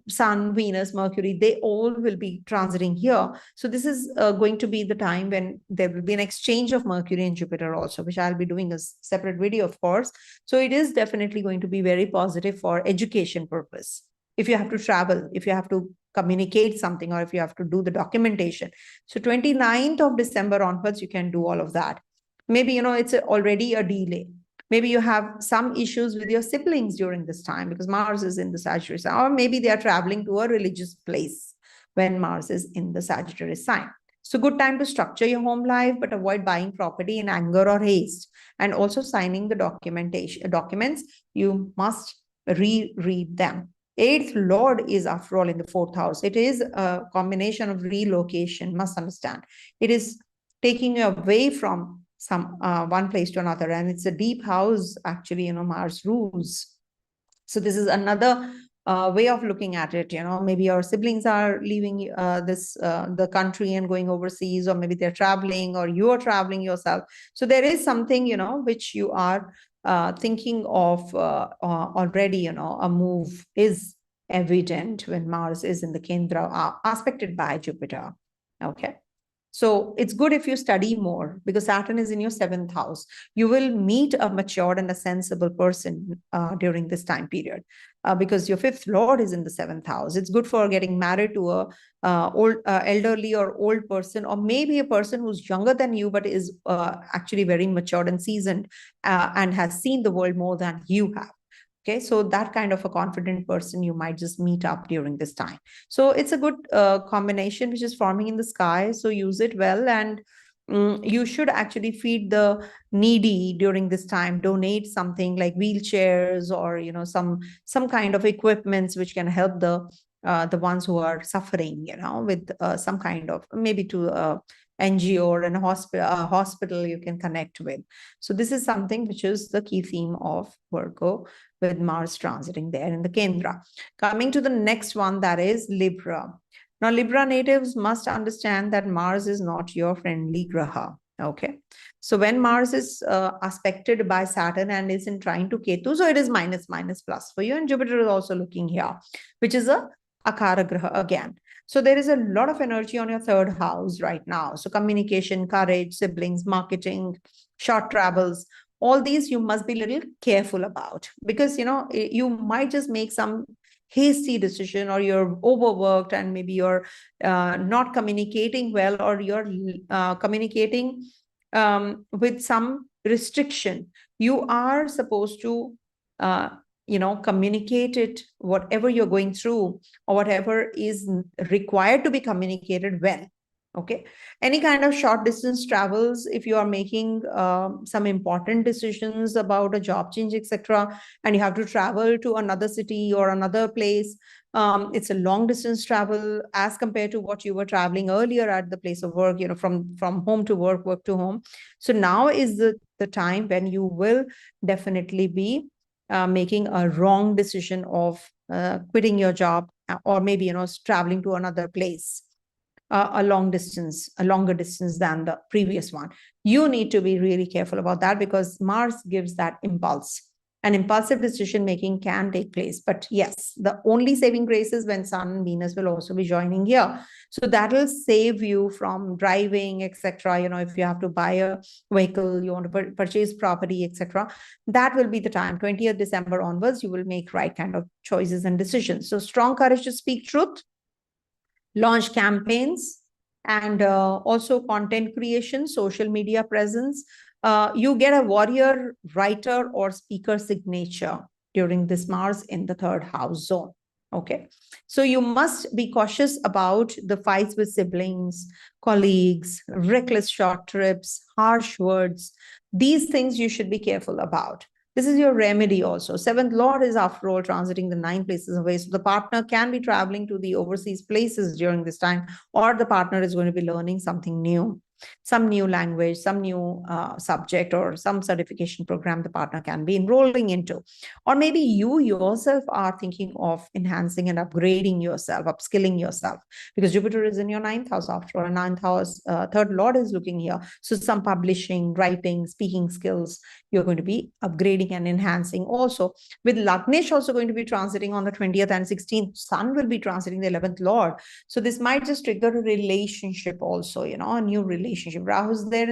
Sun, Venus, Mercury, they all will be transiting here. So this is going to be the time when there will be an exchange of Mercury and Jupiter also, which I'll be doing a separate video, of course. So it is definitely going to be very positive for education purpose. If you have to travel, if you have to communicate something, or if you have to do the documentation. So 29th of December onwards, you can do all of that. Maybe, it's already a delay. Maybe you have some issues with your siblings during this time because Mars is in the Sagittarius, or maybe they are traveling to a religious place when Mars is in the Sagittarius sign. So good time to structure your home life, but avoid buying property in anger or haste. And also signing the documents, you must reread them. Eighth lord is, after all, in the fourth house. It is a combination of relocation, must understand. It is taking you away from some one place to another, and it's a deep house actually, Mars rules. So this is another way of looking at it. Maybe your siblings are leaving the country and going overseas, or maybe they're traveling, or you are traveling yourself. So there is something, which you are thinking of already. A move is evident when Mars is in the Kendra, aspected by Jupiter. Okay. So it's good if you study more, because Saturn is in your seventh house. You will meet a matured and a sensible person during this time period, because your fifth lord is in the seventh house. It's good for getting married to a elderly or old person, or maybe a person who's younger than you, but is actually very matured and seasoned, and has seen the world more than you have. Okay, so that kind of a confident person you might just meet up during this time. So it's a good combination which is forming in the sky. So use it well, and you should actually feed the needy during this time. Donate something like wheelchairs, or some kind of equipments which can help the ones who are suffering, with some kind of, maybe to NGO or a hospital you can connect with. So this is something which is the key theme of Virgo with Mars transiting there in the Kendra. Coming to the next one, that is Libra. Now, Libra natives must understand that Mars is not your friendly graha. Okay. So when Mars is aspected by Saturn and is in trine to Ketu, so it is minus, minus, plus for you. And Jupiter is also looking here, which is a Akara graha again. So there is a lot of energy on your third house right now. So communication, courage, siblings, marketing, short travels, all these you must be a little careful about, because, you know, you might just make some hasty decision, or you're overworked and maybe you're not communicating well, or you're communicating with some restriction. You are supposed to communicate it, whatever you're going through or whatever is required to be communicated well. Okay. Any kind of short distance travels, if you are making some important decisions about a job change, etc., and you have to travel to another city or another place, it's a long distance travel as compared to what you were traveling earlier at the place of work, from home to work, work to home. So now is the time when you will definitely be making a wrong decision of quitting your job, or maybe, traveling to another place. A longer distance than the previous one. You need to be really careful about that, because Mars gives that impulse. An impulsive decision making can take place. But yes, the only saving grace is when Sun and Venus will also be joining here. So that will save you from driving, etc. If you have to buy a vehicle, you want to purchase property, etc., that will be the time. 20th December onwards, you will make right kind of choices and decisions. So strong courage to speak truth, launch campaigns, and also content creation, social media presence. You get a warrior, writer, or speaker signature during this Mars in the third house zone. Okay. So you must be cautious about the fights with siblings, colleagues, reckless short trips, harsh words. These things you should be careful about. This is your remedy also. Seventh Lord is, after all, transiting the 9 places away. So the partner can be traveling to the overseas places during this time, or the partner is going to be learning something new, some new language, some new subject, or some certification program the partner can be enrolling into. Or maybe you yourself are thinking of enhancing and upgrading yourself, upskilling yourself, because Jupiter is in your 9th house after all. 9th house, third Lord is looking here. So some publishing, writing, speaking skills, you're going to be upgrading and enhancing. Also, with Lagnesh also going to be transiting on the 20th and 16th, Sun will be transiting the 11th Lord. So this might just trigger a relationship also, a new relationship. Rahu's there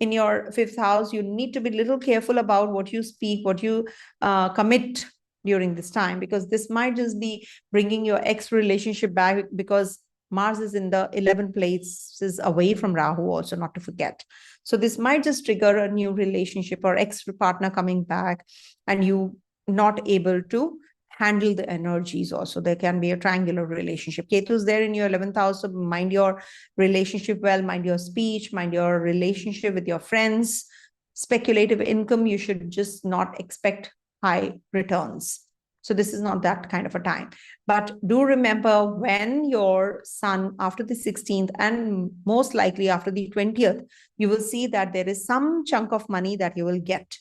in your 5th house. You need to be a little careful about what you speak, what you commit during this time, because this might just be bringing your ex relationship back, because Mars is in the 11 places away from Rahu also, not to forget. So this might just trigger a new relationship or ex-partner coming back, and you not able to handle the energies also. There can be a triangular relationship. Ketu is there in your 11th house, so mind your relationship well, mind your speech, mind your relationship with your friends. Speculative income, you should just not expect high returns. So this is not that kind of a time. But do remember, when your Sun, after the 16th and most likely after the 20th, you will see that there is some chunk of money that you will get,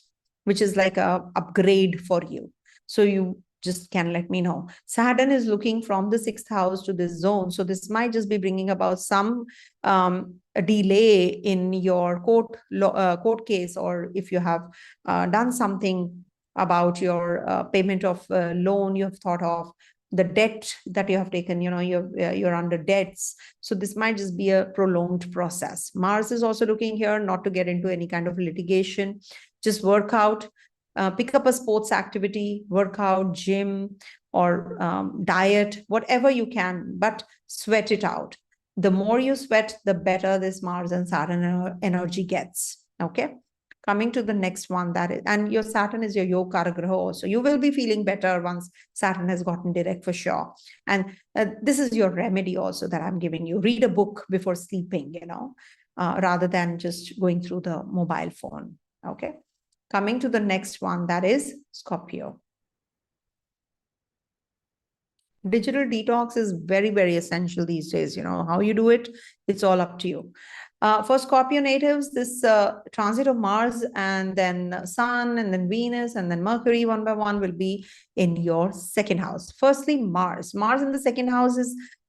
which is like a upgrade for you. So you just can let me know. Saturn is looking from the 6th house to this zone. So this might just be bringing about some a delay in your court case, or if you have done something about your payment of loan you have thought of, the debt that you have taken, you're under debts. So this might just be a prolonged process. Mars is also looking here not to get into any kind of litigation. Just work out, pick up a sports activity, work out, gym, or diet, whatever you can, but sweat it out. The more you sweat, the better this Mars and Saturn energy gets. Okay. Coming to the next one, that is, and your Saturn is your Yoga Karagraha also. You will be feeling better once Saturn has gotten direct for sure. And this is your remedy also that I'm giving you. Read a book before sleeping, rather than just going through the mobile phone. Okay. Coming to the next one, that is Scorpio. Digital detox is very, very essential these days. How you do it, it's all up to you. For Scorpio natives, this transit of Mars and then Sun and then Venus and then Mercury one by one will be in your second house. Firstly, Mars. Mars in the second house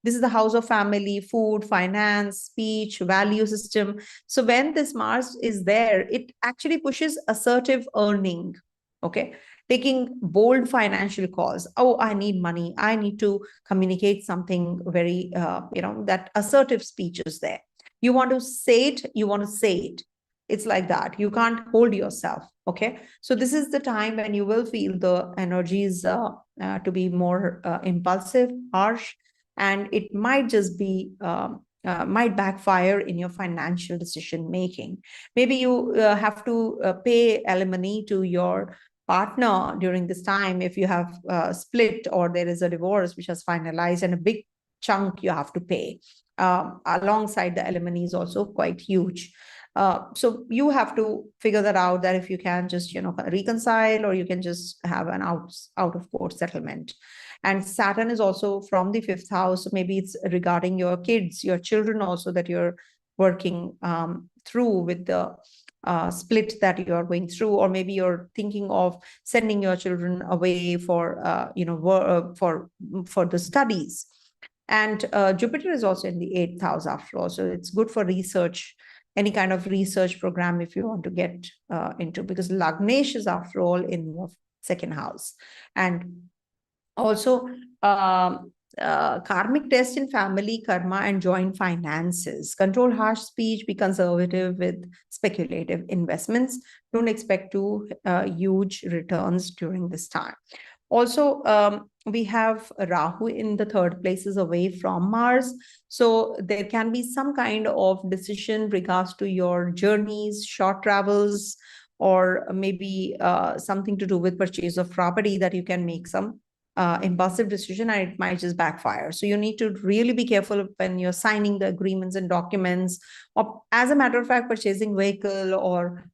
this is the house of family, food, finance, speech, value system. So when this Mars is there, it actually pushes assertive earning, okay? Taking bold financial calls. Oh, I need money. I need to communicate something very, that assertive speech is there. You want to say it, you want to say it. It's like that. You can't hold yourself, okay? So this is the time when you will feel the energies to be more impulsive, harsh, and it might just be might backfire in your financial decision making. Maybe you have to pay alimony to your partner during this time if you have split or there is a divorce which has finalized, and a big chunk you have to pay. Alongside the alimony is also quite huge. So you have to figure that out, that if you can just reconcile, or you can just have an out of court settlement. And Saturn is also from the 5th house. So maybe it's regarding your kids, your children also, that you're working through with the split that you are going through, or maybe you're thinking of sending your children away for for the studies. And Jupiter is also in the 8th house after all, so it's good for research, any kind of research program if you want to get into, because Lagnesh is after all in your second house. And also karmic test in family, karma, and joint finances. Control harsh speech, be conservative with speculative investments. Don't expect too huge returns during this time. Also, we have Rahu in the 3rd places away from Mars. So there can be some kind of decision regards to your journeys, short travels, or maybe something to do with purchase of property, that you can make some impulsive decision and it might just backfire. So you need to really be careful when you're signing the agreements and documents, or as a matter of fact, purchasing vehicle or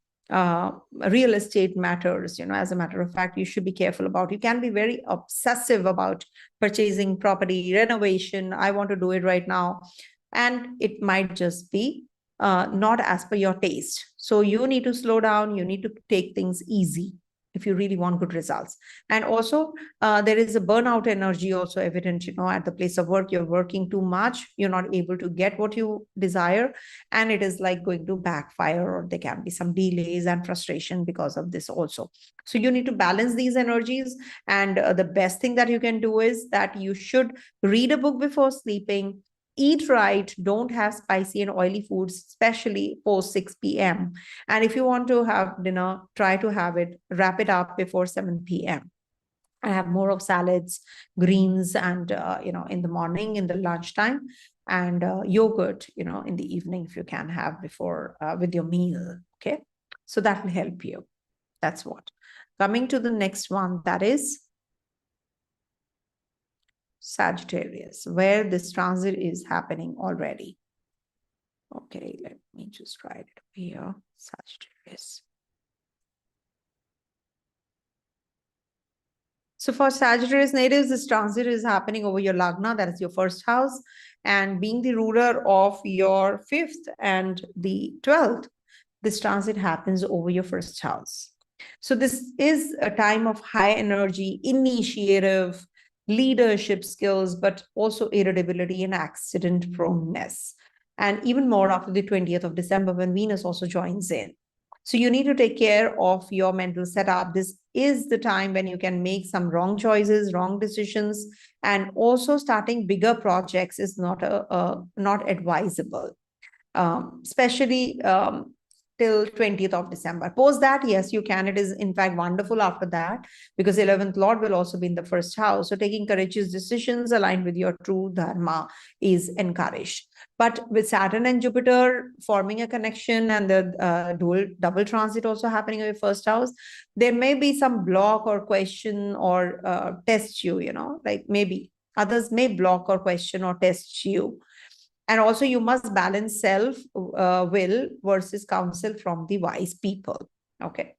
real estate matters. As a matter of fact, you should be careful about. You can be very obsessive about purchasing property, renovation. I want to do it right now. And it might just be not as per your taste. So you need to slow down. You need to take things easy if you really want good results. And also there is a burnout energy also evident, at the place of work. You're working too much, you're not able to get what you desire, and it is like going to backfire, or there can be some delays and frustration because of this also. So you need to balance these energies, and the best thing that you can do is that you should read a book before sleeping, eat right, don't have spicy and oily foods, especially post 6 p.m. And if you want to have dinner, try to wrap it up before 7 p.m. I have more of salads, greens, and, in the morning, in the lunchtime, and yogurt, in the evening, if you can have before with your meal. Okay. So that will help you. That's what. Coming to the next one, that is Sagittarius, where this transit is happening already. Okay, let me just write it here. Sagittarius. So for Sagittarius natives, this transit is happening over your Lagna, that is your 1st house, and being the ruler of your 5th and the 12th, this transit happens over your 1st house. So this is a time of high energy, initiative, leadership skills, but also irritability and accident proneness. And even more after the 20th of December, when Venus also joins in. So you need to take care of your mental setup. This is the time when you can make some wrong choices, wrong decisions, and also starting bigger projects is not advisable, especially till 20th of December. Post that, yes, you can. It is in fact wonderful after that, because 11th Lord will also be in the 1st house. So taking courageous decisions aligned with your true dharma is encouraged. But with Saturn and Jupiter forming a connection, and the double transit also happening in your 1st house, there may be some block or question or test you, like maybe others may block or question or test you. And also you must balance self will versus counsel from the wise people. Okay.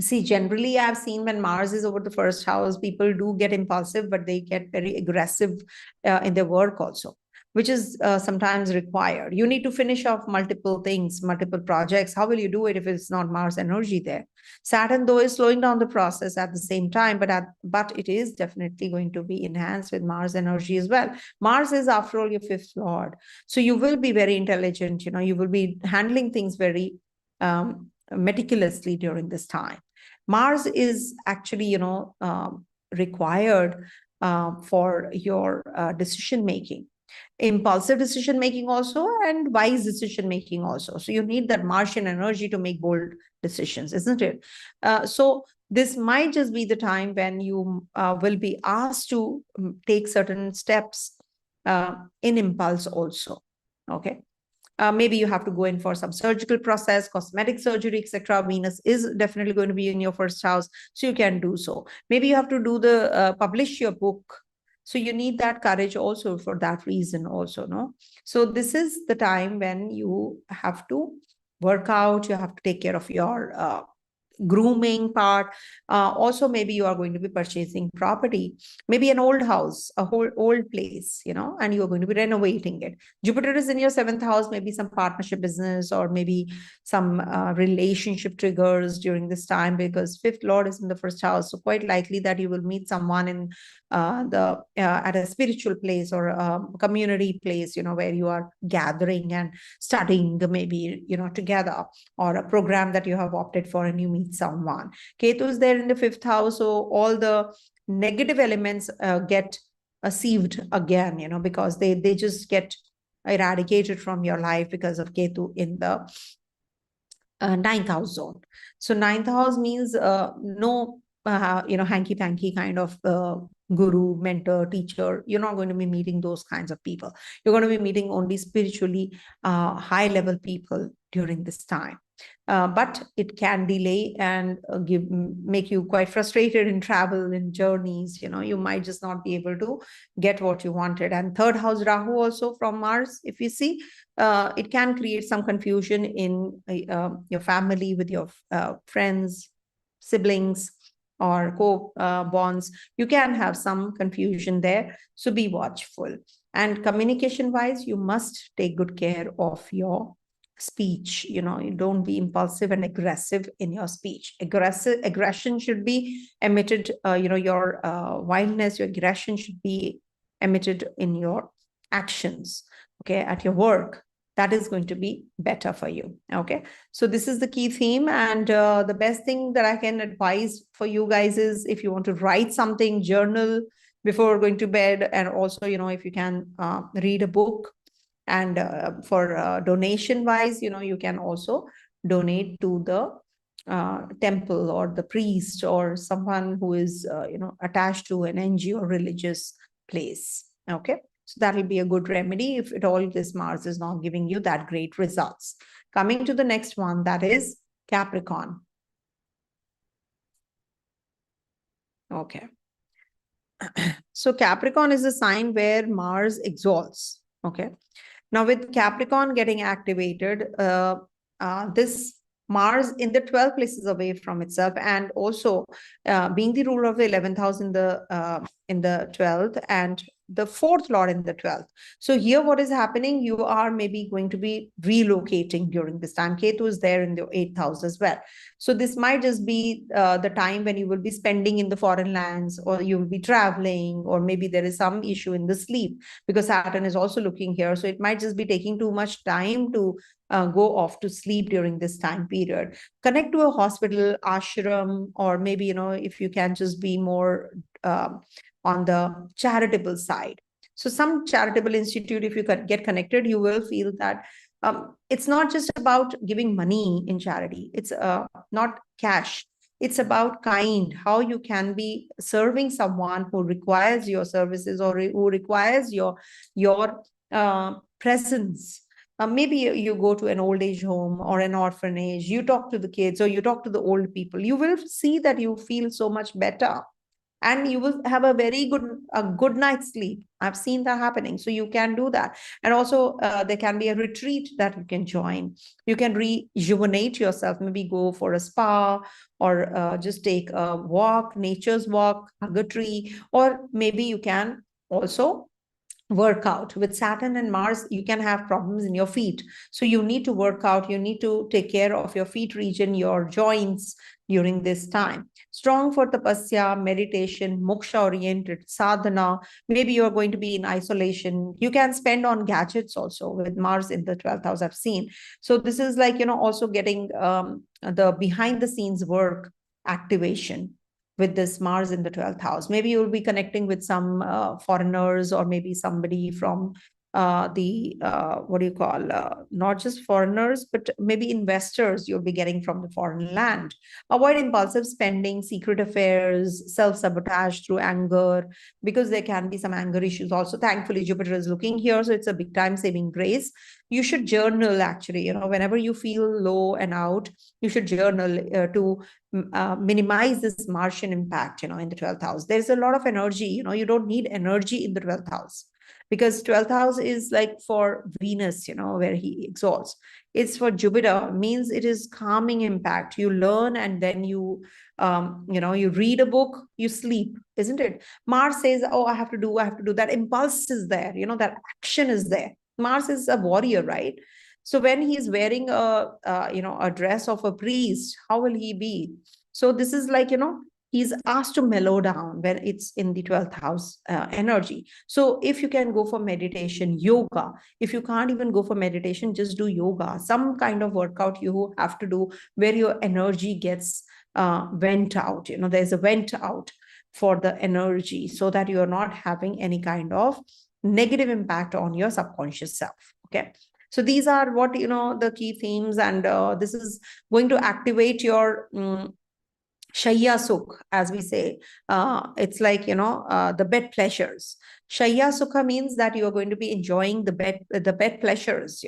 See, generally I've seen when Mars is over the 1st house, people do get impulsive, but they get very aggressive in their work also. which is sometimes required. You need to finish off multiple things, multiple projects. How will you do it if it's not Mars energy there? Saturn, though, is slowing down the process at the same time, but it is definitely going to be enhanced with Mars energy as well. Mars is, after all, your fifth lord. So you will be very intelligent, you will be handling things very meticulously during this time. Mars is actually, required for your decision making, impulsive decision making also, and wise decision making also. So you need that Martian energy to make bold decisions, isn't it? So this might just be the time when you will be asked to take certain steps in impulse also. Okay. Maybe you have to go in for some surgical process, cosmetic surgery, etc. Venus is definitely going to be in your first house, so you can do so. Maybe you have to do publish your book. So you need that courage also for that reason also, no? So this is the time when you have to work out, you have to take care of your grooming part. Also, maybe you are going to be purchasing property, maybe an old house, a whole old place, and you are going to be renovating it. Jupiter is in your seventh house, maybe some partnership business, or maybe some relationship triggers during this time, because fifth lord is in the first house. So quite likely that you will meet someone in at a spiritual place or a community place, where you are gathering and studying maybe, together, or a program that you have opted for and you meet someone. Ketu is there in the fifth house, so all the negative elements get sieved again, because they just get eradicated from your life because of Ketu in the ninth house zone. So ninth house means no hanky-panky kind of guru, mentor, teacher. You're not going to be meeting those kinds of people. You're going to be meeting only spiritually high level people during this time. But it can delay and make you quite frustrated in travel, in journeys. You might just not be able to get what you wanted. And third house Rahu also from Mars, if you see, it can create some confusion in your family, with your friends, siblings, or co-bonds. You can have some confusion there. So be watchful. And communication wise, you must take good care of your speech. You don't be impulsive and aggressive in your speech. Aggression should be emitted, your wildness, your aggression should be emitted in your actions, okay, at your work. That is going to be better for you. Okay, so this is the key theme. And the best thing that I can advise for you guys is, if you want to write something, journal before going to bed. And also, if you can read a book. And for donation wise, you can also donate to the temple or the priest or someone who is, attached to an NGO or religious place. Okay. So that will be a good remedy if at all this Mars is not giving you that great results. Coming to the next one, that is Capricorn. Okay. So Capricorn is a sign where Mars exalts. Okay. Now with Capricorn getting activated, this Mars in the 12th place is away from itself, and also being the ruler of the 11th house in the 12th, and the fourth lord in the 12th. So here what is happening, you are maybe going to be relocating during this time. Ketu is there in the 8th house as well. So this might just be the time when you will be spending in the foreign lands, or you will be traveling, or maybe there is some issue in the sleep, because Saturn is also looking here. So it might just be taking too much time to go off to sleep during this time period. Connect to a hospital, ashram, or maybe, if you can just be more on the charitable side. So some charitable institute, if you get connected, you will feel that it's not just about giving money in charity. It's not cash. It's about how you can be serving someone who requires your services, or who requires your presence. Maybe you go to an old age home or an orphanage, you talk to the kids, or you talk to the old people. You will see that you feel so much better, and you will have a very good night's sleep. I've seen that happening. So you can do that. And also there can be a retreat that you can join. You can rejuvenate yourself, maybe go for a spa, or just take a walk, nature's walk, hug a tree, or maybe you can also workout. With Saturn and Mars, you can have problems in your feet. So you need to work out. You need to take care of your feet region, your joints during this time. Strong for tapasya, meditation, moksha-oriented sadhana. Maybe you're going to be in isolation. You can spend on gadgets also with Mars in the 12th house I've seen. So this is like, also getting the behind the scenes work activation with this Mars in the 12th house. Maybe you'll be connecting with some foreigners, or maybe somebody from not just foreigners, but maybe investors you'll be getting from the foreign land. Avoid impulsive spending, secret affairs, self-sabotage through anger, because there can be some anger issues also. Thankfully, Jupiter is looking here, so it's a big time saving grace. You should journal, actually, whenever you feel low and out, you should journal to minimize this Martian impact, in the 12th house. There's a lot of energy, you don't need energy in the 12th house, because 12th house is like for Venus, where he exalts. It's for Jupiter, means it is calming impact. You learn, and then you read a book, you sleep, isn't it? Mars says, oh, I have to do. That impulse is there, that action is there. Mars is a warrior, right? So when he's wearing a dress of a priest, how will he be? So this is like, he's asked to mellow down when it's in the 12th house energy. So if you can go for meditation, yoga, if you can't even go for meditation, just do yoga, some kind of workout you have to do where your energy gets vent out. There's a vent out for the energy, so that you're not having any kind of negative impact on your subconscious self. Okay. So these are what, the key themes, and this is going to activate your Shayya Sukh, as we say. It's like, the bed pleasures. Shayya Sukha means that you are going to be enjoying the bed pleasures,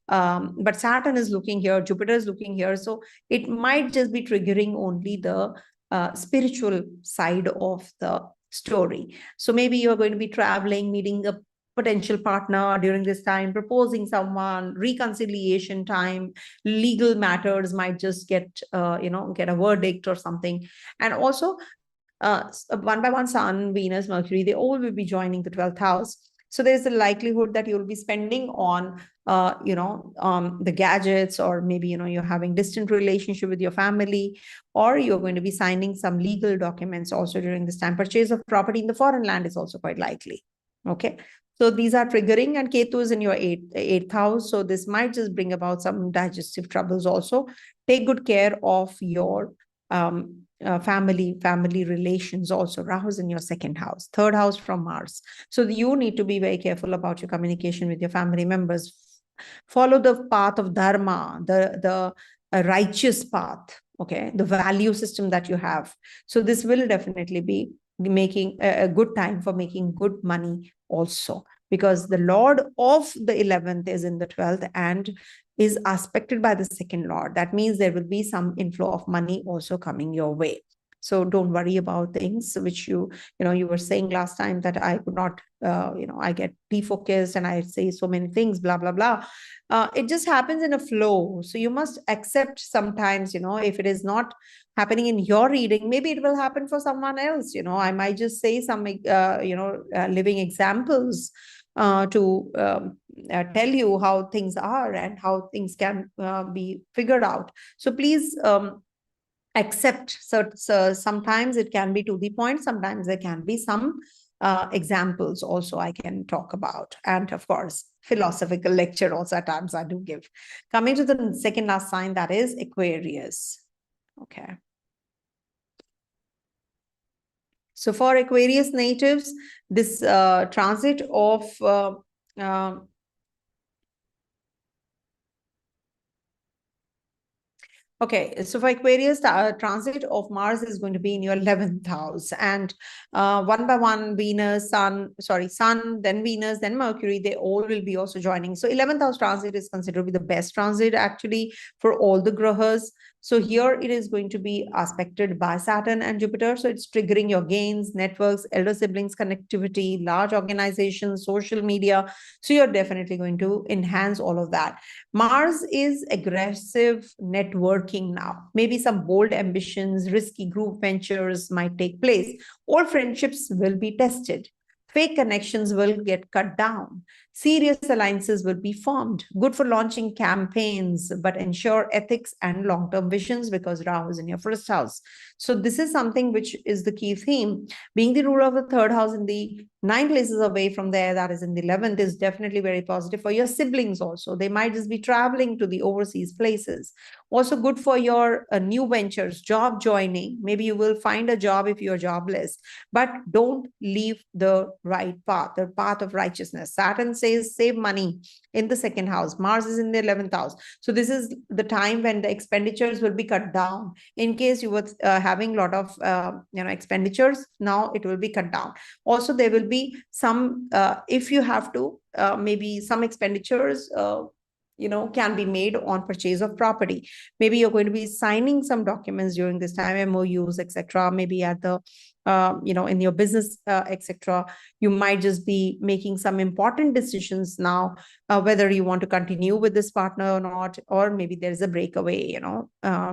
but Saturn is looking here, Jupiter is looking here. So it might just be triggering only the spiritual side of the story. So maybe you're going to be traveling, meeting a potential partner during this time, proposing someone, reconciliation time, legal matters might just get a verdict or something. And also one by one, Sun, Venus, Mercury, they all will be joining the 12th house. So there's a likelihood that you'll be spending on the gadgets, or maybe you're having distant relationship with your family, or you're going to be signing some legal documents also during this time. Purchase of property in the foreign land is also quite likely. Okay. So these are triggering, and Ketu is in your eighth house. So this might just bring about some digestive troubles also. Take good care of your family relations also. Rahu is in your second house, third house from Mars. So you need to be very careful about your communication with your family members. Follow the path of dharma, the righteous path, okay, the value system that you have. So this will definitely be making a good time for making good money also, because the Lord of the 11th is in the 12th and is aspected by the second Lord. That means there will be some inflow of money also coming your way. So don't worry about things which you were saying last time that I could not, I get defocused and I say so many things, blah, blah, blah. It just happens in a flow. So you must accept sometimes, if it is not happening in your reading, maybe it will happen for someone else. I might just say some, living examples to tell you how things are and how things can be figured out. So please accept. So sometimes it can be to the point, sometimes there can be some examples also I can talk about, and of course philosophical lecture also at times I do give. Coming to the second last sign, that is Aquarius. Okay. So for Aquarius natives, this transit of okay, so for Aquarius, transit of Mars is going to be in your 11th house, and one by one, Sun, then Venus, then Mercury, they all will be also joining. So 11th house transit is considered to be the best transit actually for all the grahas. So here it is going to be aspected by Saturn and Jupiter. So it's triggering your gains, networks, elder siblings connectivity, large organizations, social media. So you're definitely going to enhance all of that. Mars is aggressive networking now. Maybe some bold ambitions, risky group ventures might take place. All friendships will be tested. Fake connections will get cut down. Serious alliances will be formed. Good for launching campaigns, but ensure ethics and long-term visions because Rahu is in your first house. So this is something which is the key theme. Being the ruler of the third house in the 9 places away from there, that is in the 11th, is definitely very positive for your siblings also. They might just be traveling to the overseas places. Also good for your new ventures, job joining. Maybe you will find a job if you're jobless, but don't leave the right path, the path of righteousness. Saturn says save money in the 2nd house. Mars is in the 11th house. So this is the time when the expenditures will be cut down. In case you were having a lot of expenditures, now it will be cut down. Also, there will be some, if you have to, maybe some expenditures can be made on purchase of property. Maybe you're going to be signing some documents during this time, MOUs, etc. Maybe at the in your business, etc. You might just be making some important decisions now, whether you want to continue with this partner or not, or maybe there's a breakaway,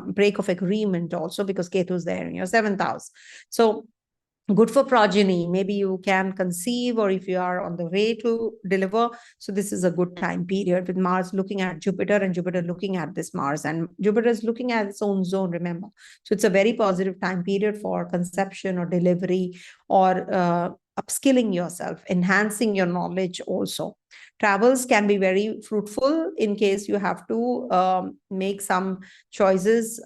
break of agreement also, because Ketu is there in your 7th house. So good for progeny. Maybe you can conceive, or if you are on the way to deliver. So this is a good time period with Mars looking at Jupiter and Jupiter looking at this Mars, and Jupiter is looking at its own zone, remember. So it's a very positive time period for conception or delivery, or upskilling yourself, enhancing your knowledge also. Travels can be very fruitful in case you have to make some choices,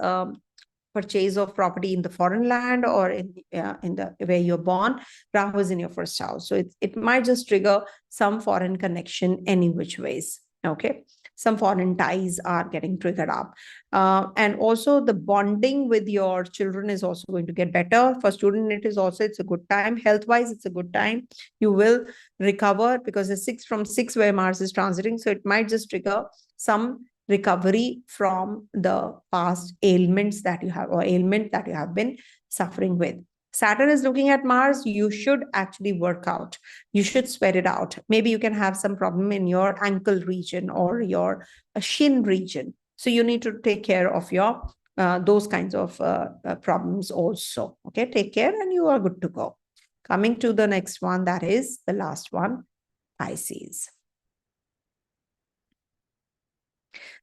purchase of property in the foreign land or in the where you're born. Rahu is in your first house, so it might just trigger some foreign connection any which ways. Okay, some foreign ties are getting triggered up, and also the bonding with your children is also going to get better. For student, it's a good time. Health wise, it's a good time. You will recover because the 6 from 6 where Mars is transiting, so it might just trigger some recovery from the past ailments that you have, or ailment that you have been suffering with. Saturn is looking at Mars. You should actually work out. You should sweat it out. Maybe you can have some problem in your ankle region or your shin region. So you need to take care of your those kinds of problems also. Okay, take care and you are good to go. Coming to the next one, that is the last one, Pisces.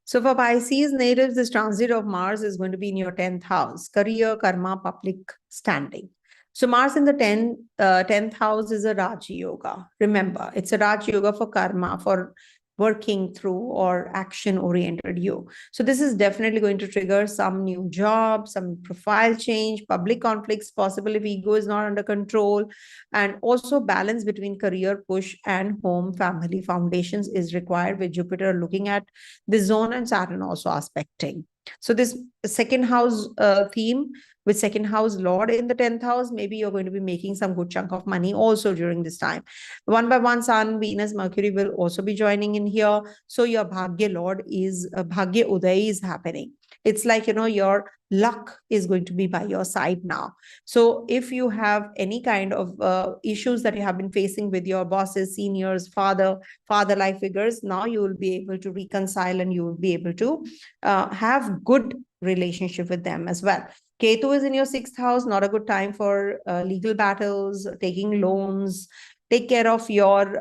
So for Pisces natives, this transit of Mars is going to be in your 10th house, career, karma, public standing. So Mars in the 10th house is a Raj Yoga. Remember, it's a Raj Yoga for karma, for working through or action-oriented you. So this is definitely going to trigger some new job, some profile change, public conflicts, possible if ego is not under control, and also balance between career push and home family foundations is required, with Jupiter looking at the zone and Saturn also aspecting. So this 2nd house theme with 2nd house Lord in the 10th house, maybe you're going to be making some good chunk of money also during this time. One by one, Sun, Venus, Mercury will also be joining in here. So your Bhagya Lord is, Bhagya Uday is happening. It's like, your luck is going to be by your side now. So if you have any kind of issues that you have been facing with your bosses, seniors, father-like figures, now you will be able to reconcile and you will be able to have good relationship with them as well. Ketu is in your 6th house, not a good time for legal battles, taking loans. Take care of your,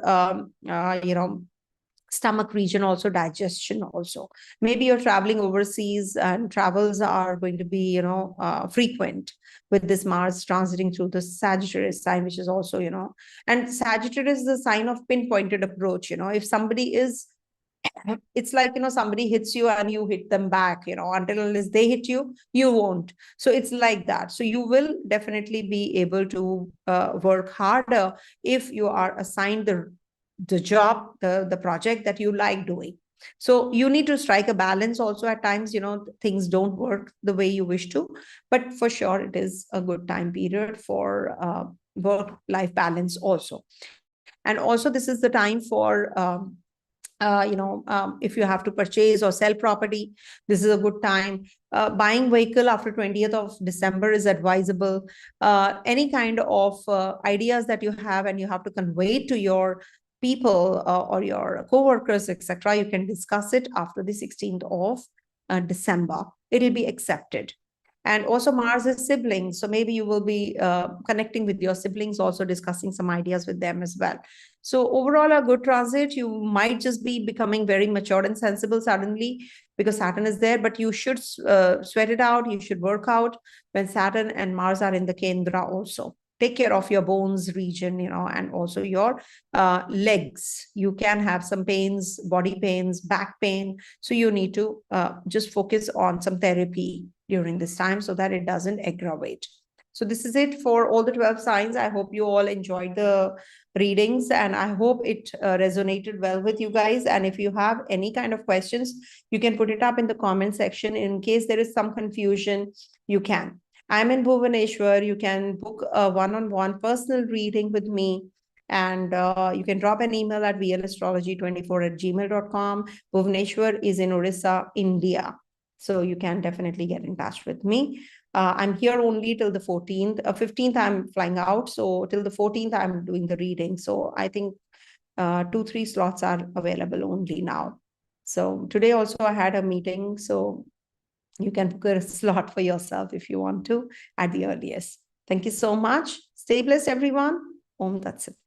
stomach region, also digestion also. Maybe you're traveling overseas and travels are going to be, frequent with this Mars transiting through the Sagittarius sign, which is also, and Sagittarius is the sign of pinpointed approach. If somebody is, it's like, somebody hits you and you hit them back, until unless they hit you, you won't. So it's like that. So you will definitely be able to work harder if you are assigned the job, the project that you like doing. So you need to strike a balance also at times, things don't work the way you wish to, but for sure it is a good time period for work-life balance also. And also this is the time for if you have to purchase or sell property, this is a good time. Buying vehicle after 20th of December is advisable. Any kind of ideas that you have and you have to convey to your people or your co-workers, etc., you can discuss it after the 16th of December. It will be accepted. And also Mars is siblings. So maybe you will be connecting with your siblings, also discussing some ideas with them as well. So overall, a good transit. You might just be becoming very mature and sensible suddenly because Saturn is there, but you should sweat it out. You should work out when Saturn and Mars are in the Kendra also. Take care of your bones region, and also your legs. You can have some pains, body pains, back pain. So you need to just focus on some therapy during this time so that it doesn't aggravate. So this is it for all the 12 signs. I hope you all enjoyed the readings and I hope it resonated well with you guys. And if you have any kind of questions, you can put it up in the comment section. In case there is some confusion, you can. I'm in Bhubaneswar. You can book a one-on-one personal reading with me. And you can drop an email at vlastrology24@gmail.com. Bhubaneswar is in Orissa, India. So you can definitely get in touch with me. I'm here only till the 14th. 15th, I'm flying out. So till the 14th, I'm doing the reading. So I think 2-3 slots are available only now. So today also I had a meeting. So you can book a slot for yourself if you want to at the earliest. Thank you so much. Stay blessed, everyone. Om Tat Sat.